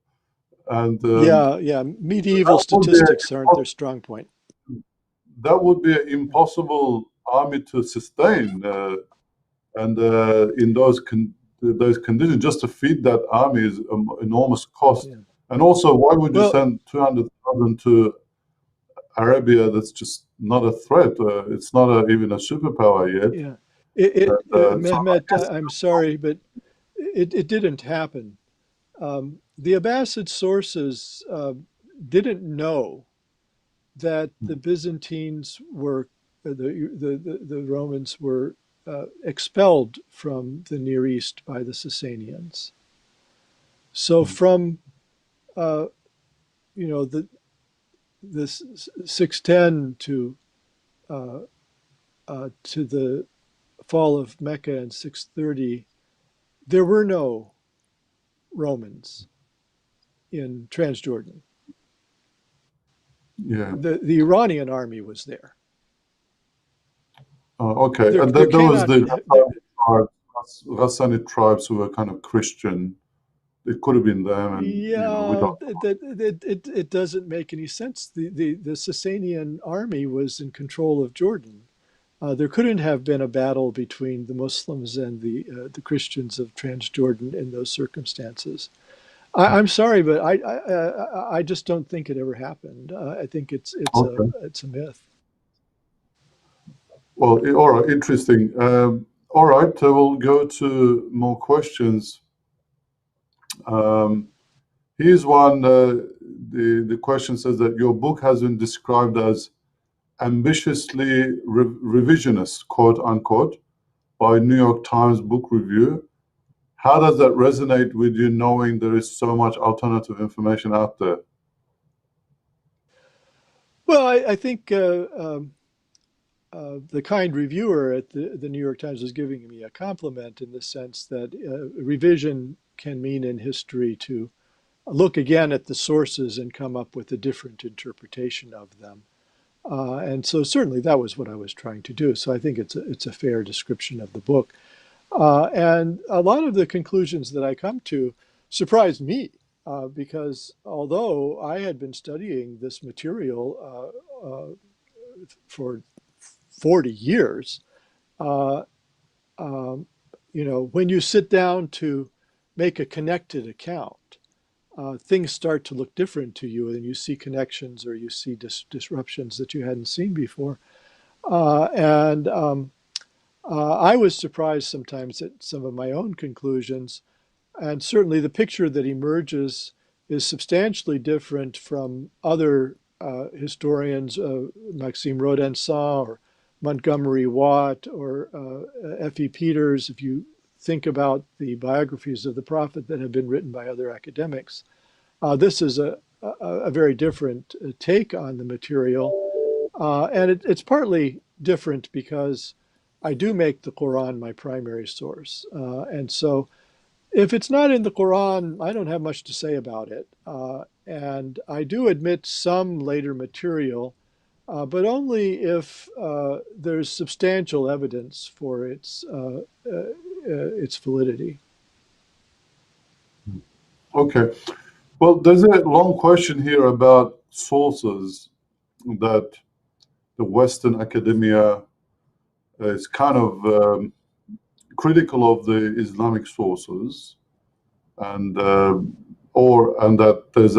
and Yeah, yeah. Medieval that would be statistics aren't their strong point. that would be an impossible army to sustain. And in those conditions, just to feed that army is enormous cost. Yeah. And also, why would you Well, send 200,000 to Arabia? That's just not a threat. It's not even a superpower yet. yeah. So I Mehmet, guess, I'm sorry, but it didn't happen. The Abbasid sources didn't know that the Byzantines were, the Romans were expelled from the Near East by the Sasanians. So from uh, you know this 610 uh, to the fall of Mecca in 630, there were no Romans in Transjordan. yeah. The Iranian army was there. Okay. And There there was cannot. the Ghassani tribes who were kind of Christian. It could have been them, and you know, we Yeah, don't. it doesn't make any sense. The Sasanian army was in control of Jordan. There couldn't have been a battle between the Muslims and the Christians of Transjordan in those circumstances. I'm sorry, but I just don't think it ever happened. I think Okay. it's a myth. Well, all right, interesting. All right, we'll go to more questions. Um, Here's one. The question says that your book has been described as ambitiously revisionist, quote unquote, by New York Times Book Review. How does that resonate with you, knowing there is so much alternative information out there? Well, I think the kind reviewer at the New York Times was giving me a compliment in the sense that revision can mean in history to look again at the sources and come up with a different interpretation of them. And so certainly that was what I was trying to do. So I think it's a fair description of the book. And a lot of the conclusions that I come to surprised me because although I had been studying this material for 40 years, uh, um, when you sit down to make a connected account, things start to look different to you and you see connections or you see disruptions that you hadn't seen before. And I was surprised sometimes at some of my own conclusions. And certainly the picture that emerges is substantially different from other historians, Maxime Rodinson or Montgomery Watt or F.E. Peters. If you think about the biographies of the prophet that have been written by other academics, this is a very different take on the material. And it's partly different because I do make the Quran my primary source. And so if it's not in the Quran, I don't have much to say about it. And I do admit some later material, but only if there's substantial evidence for its validity. Okay. Well, there's a long question here about sources that the Western academia is kind of critical of the Islamic sources, and and that there's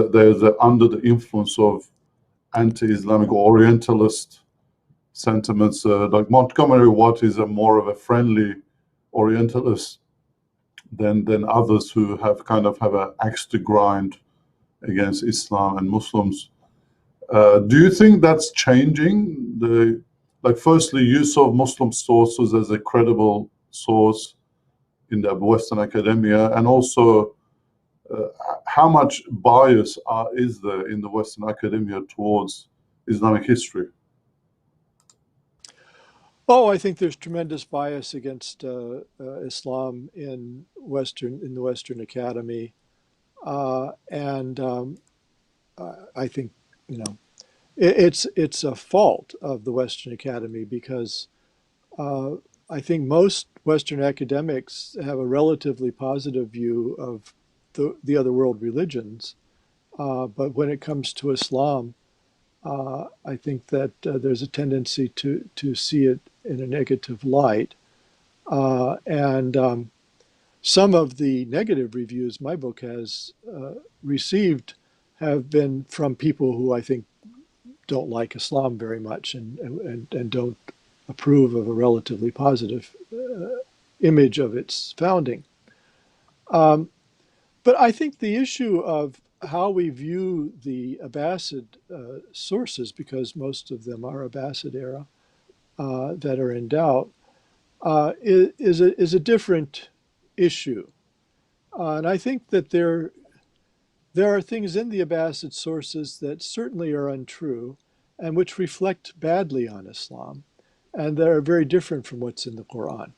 under the influence of anti-Islamic Orientalist sentiments. Like Montgomery Watt is a more of a friendly Orientalist than others who have kind of have an axe to grind against Islam and Muslims. Do you think that's changing? Like, firstly, use of Muslim sources as a credible source in the Western academia, and also uh, how much bias is there in the Western academia towards Islamic history? Oh, I think there's tremendous bias against Islam in the Western Academy, and I think you know it's a fault of the Western Academy because uh, I think most Western academics have a relatively positive view of the other world religions, but when it comes to Islam, I think that there's a tendency to see it in a negative light. And some of the negative reviews my book has received have been from people who I think don't like Islam very much and don't approve of a relatively positive image of its founding. Um, but I think the issue of how we view the Abbasid sources, because most of them are Abbasid era that are in doubt, is a different issue. And I think that there are things in the Abbasid sources that certainly are untrue and which reflect badly on Islam, and that are very different from what's in the Quran.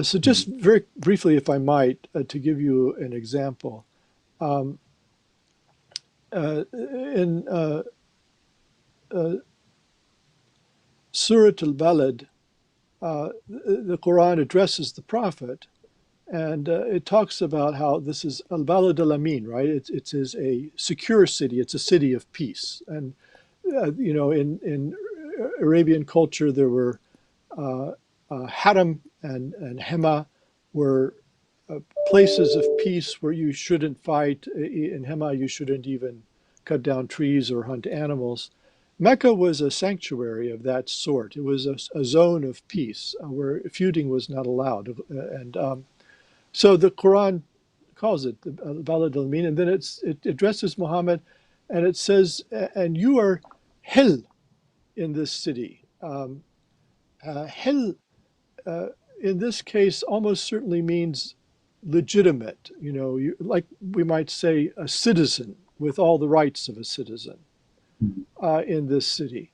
So, just very briefly, if I might, to give you an example, um, in uh, Surat al Balad, the Quran addresses the Prophet and it talks about how this is al balad al amin, right? It is a secure city. It's a city of peace. And in Arabian culture, there were haram and hema were places of peace where you shouldn't fight. In Hema, you shouldn't even cut down trees or hunt animals. Mecca was a sanctuary of that sort. It was a zone of peace where feuding was not allowed. And so the Quran calls it the Balad al-Amin, and then it addresses Muhammad, and it says, and you are hell in this city. Hell, in this case, almost certainly means legitimate, like we might say a citizen with all the rights of a citizen in this city.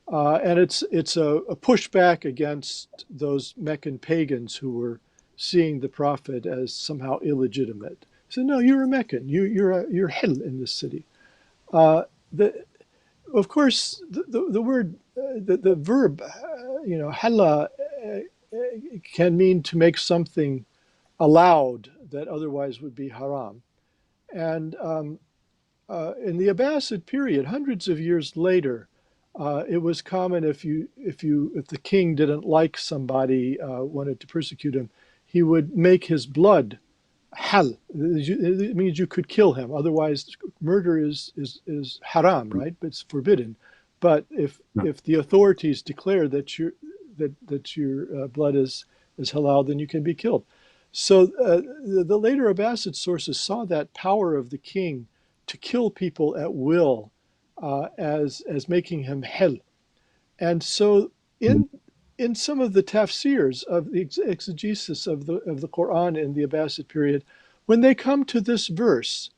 And it's a pushback against those Meccan pagans who were seeing the prophet as somehow illegitimate. So no, you're a Meccan. You're hell in this city. The, of course, the word, the verb, hella can mean to make something allowed that otherwise would be haram. And in the Abbasid period, hundreds of years later, it was common if the king didn't like somebody, wanted to persecute him, he would make his blood hal. It means you could kill him. Otherwise, murder is haram, right? It's forbidden. But if the authorities declare that your blood is halal, then you can be killed. So the later Abbasid sources saw that power of the king to kill people at will as making him hell. And so in some of the tafsirs of the exegesis of the Quran in the Abbasid period, when they come to this verse,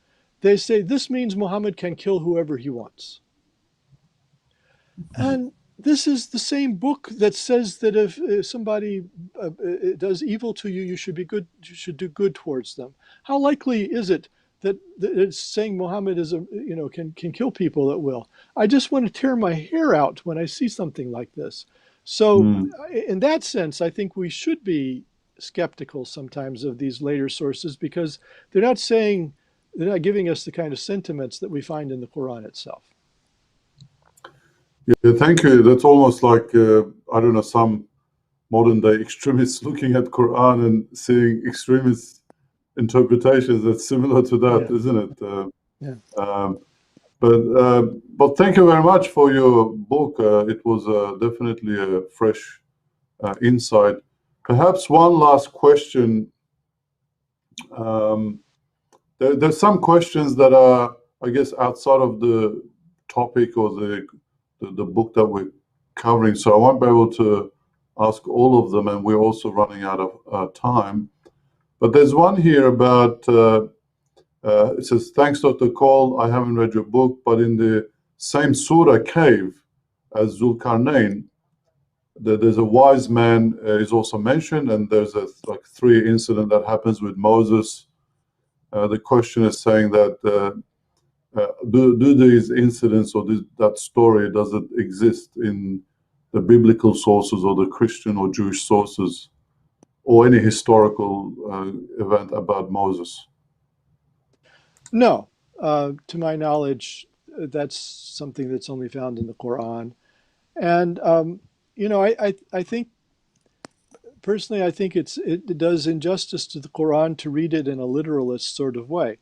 they say this means Muhammad can kill whoever he wants. And this is the same book that says that if somebody does evil to you, you should be good. You should do good towards them. How likely is it that it's saying Muhammad is can kill people at will? I just want to tear my hair out when I see something like this. So, in that sense, I think we should be skeptical sometimes of these later sources because they're not giving us the kind of sentiments that we find in the Quran itself. Yeah, thank you. That's almost like, I don't know, some modern day extremists looking at Quran and seeing extremist interpretations that's similar to that, Yeah. isn't it? Yeah. But thank you very much for your book. It was definitely a fresh insight. Perhaps one last question. There's some questions that are, I guess, outside of the topic or the book that we're covering, so I won't be able to ask all of them, and we're also running out of time. But there's one here about, it says, thanks, Dr. Cole, I haven't read your book, but in the same surah cave as Zulkarnain, there's a wise man is also mentioned, and there's like 3 incident that happens with Moses. The question is saying that do these incidents or that story, does it exist in the biblical sources or the Christian or Jewish sources or any historical event about Moses? No, to my knowledge, that's something that's only found in the Quran. And I think personally, I think it does injustice to the Quran to read it in a literalist sort of way.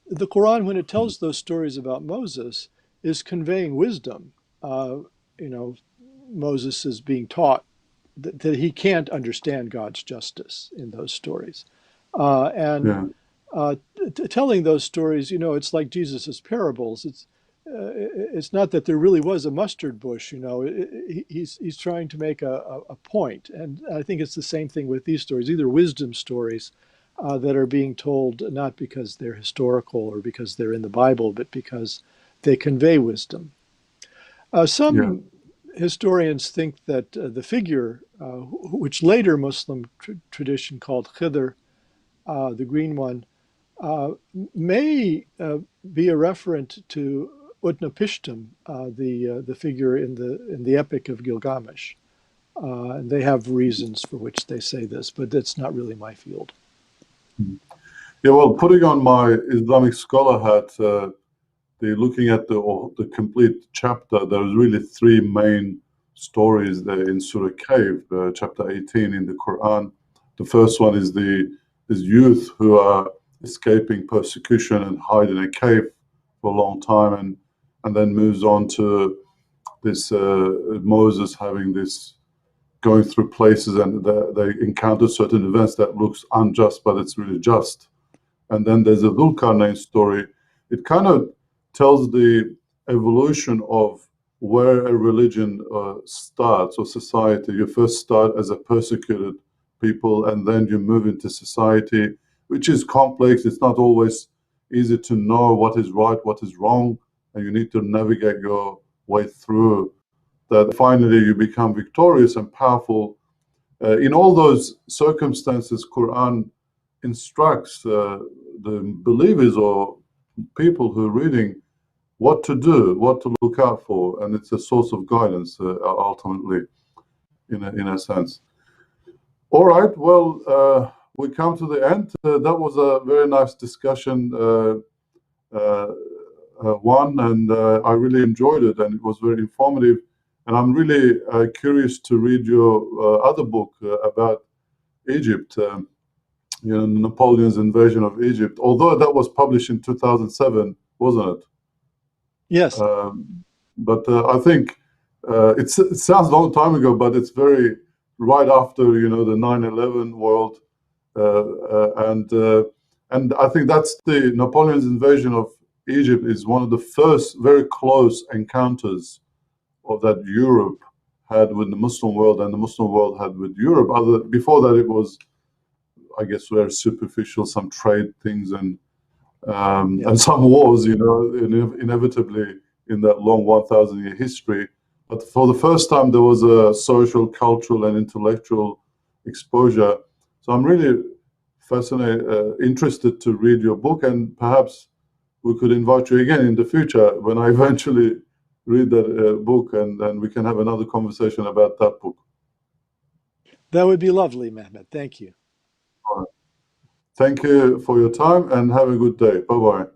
The Quran, when it tells those stories about Moses, is conveying wisdom. Moses is being taught that he can't understand God's justice in those stories. And telling those stories, it's like Jesus's parables. It's not that there really was a mustard bush. He's trying to make a point, and I think it's the same thing with these stories. These are wisdom stories that are being told not because they're historical or because they're in the Bible, but because they convey wisdom. Some historians think that the figure, which later Muslim tradition called Khidr, the green one, may be a referent to Utnapishtim, the figure in the Epic of Gilgamesh. And they have reasons for which they say this, but that's not really my field. Yeah, well, putting on my Islamic scholar hat, looking at the complete chapter, there's really 3 main stories there in Surah Cave, chapter 18 in the Quran. The first one is the these youth who are escaping persecution and hide in a cave for a long time, and then moves on to this Moses having this going through places, and they encounter certain events that looks unjust, but it's really just. And then there's a Dhul story. It kind of tells the evolution of where a religion starts, or society. You first start as a persecuted people, and then you move into society, which is complex. It's not always easy to know what is right, what is wrong, and you need to navigate your way through that. Finally, you become victorious and powerful. In all those circumstances, Quran instructs the believers or people who are reading what to do, what to look out for, and it's a source of guidance ultimately, in a sense. All right, well, we come to the end. That was a very nice discussion, Juan, and I really enjoyed it, and it was very informative. And I'm really curious to read your other book about Egypt. Napoleon's invasion of Egypt, although that was published in 2007, wasn't it? Yes. But I think it sounds a long time ago, but it's very right after the 9/11 world, and I think that's the Napoleon's invasion of Egypt is one of the first very close encounters of that Europe had with the Muslim world, and the Muslim world had with Europe. Before that, it was, I guess, very superficial, some trade things and some wars, inevitably in that long 1,000-year history. But for the first time, there was a social, cultural, and intellectual exposure. So I'm really fascinated, interested to read your book, and perhaps we could invite you again in the future when I eventually read that book, and we can have another conversation about that book. That would be lovely, Mehmet. Thank you. Thank you for your time, and have a good day. Bye-bye.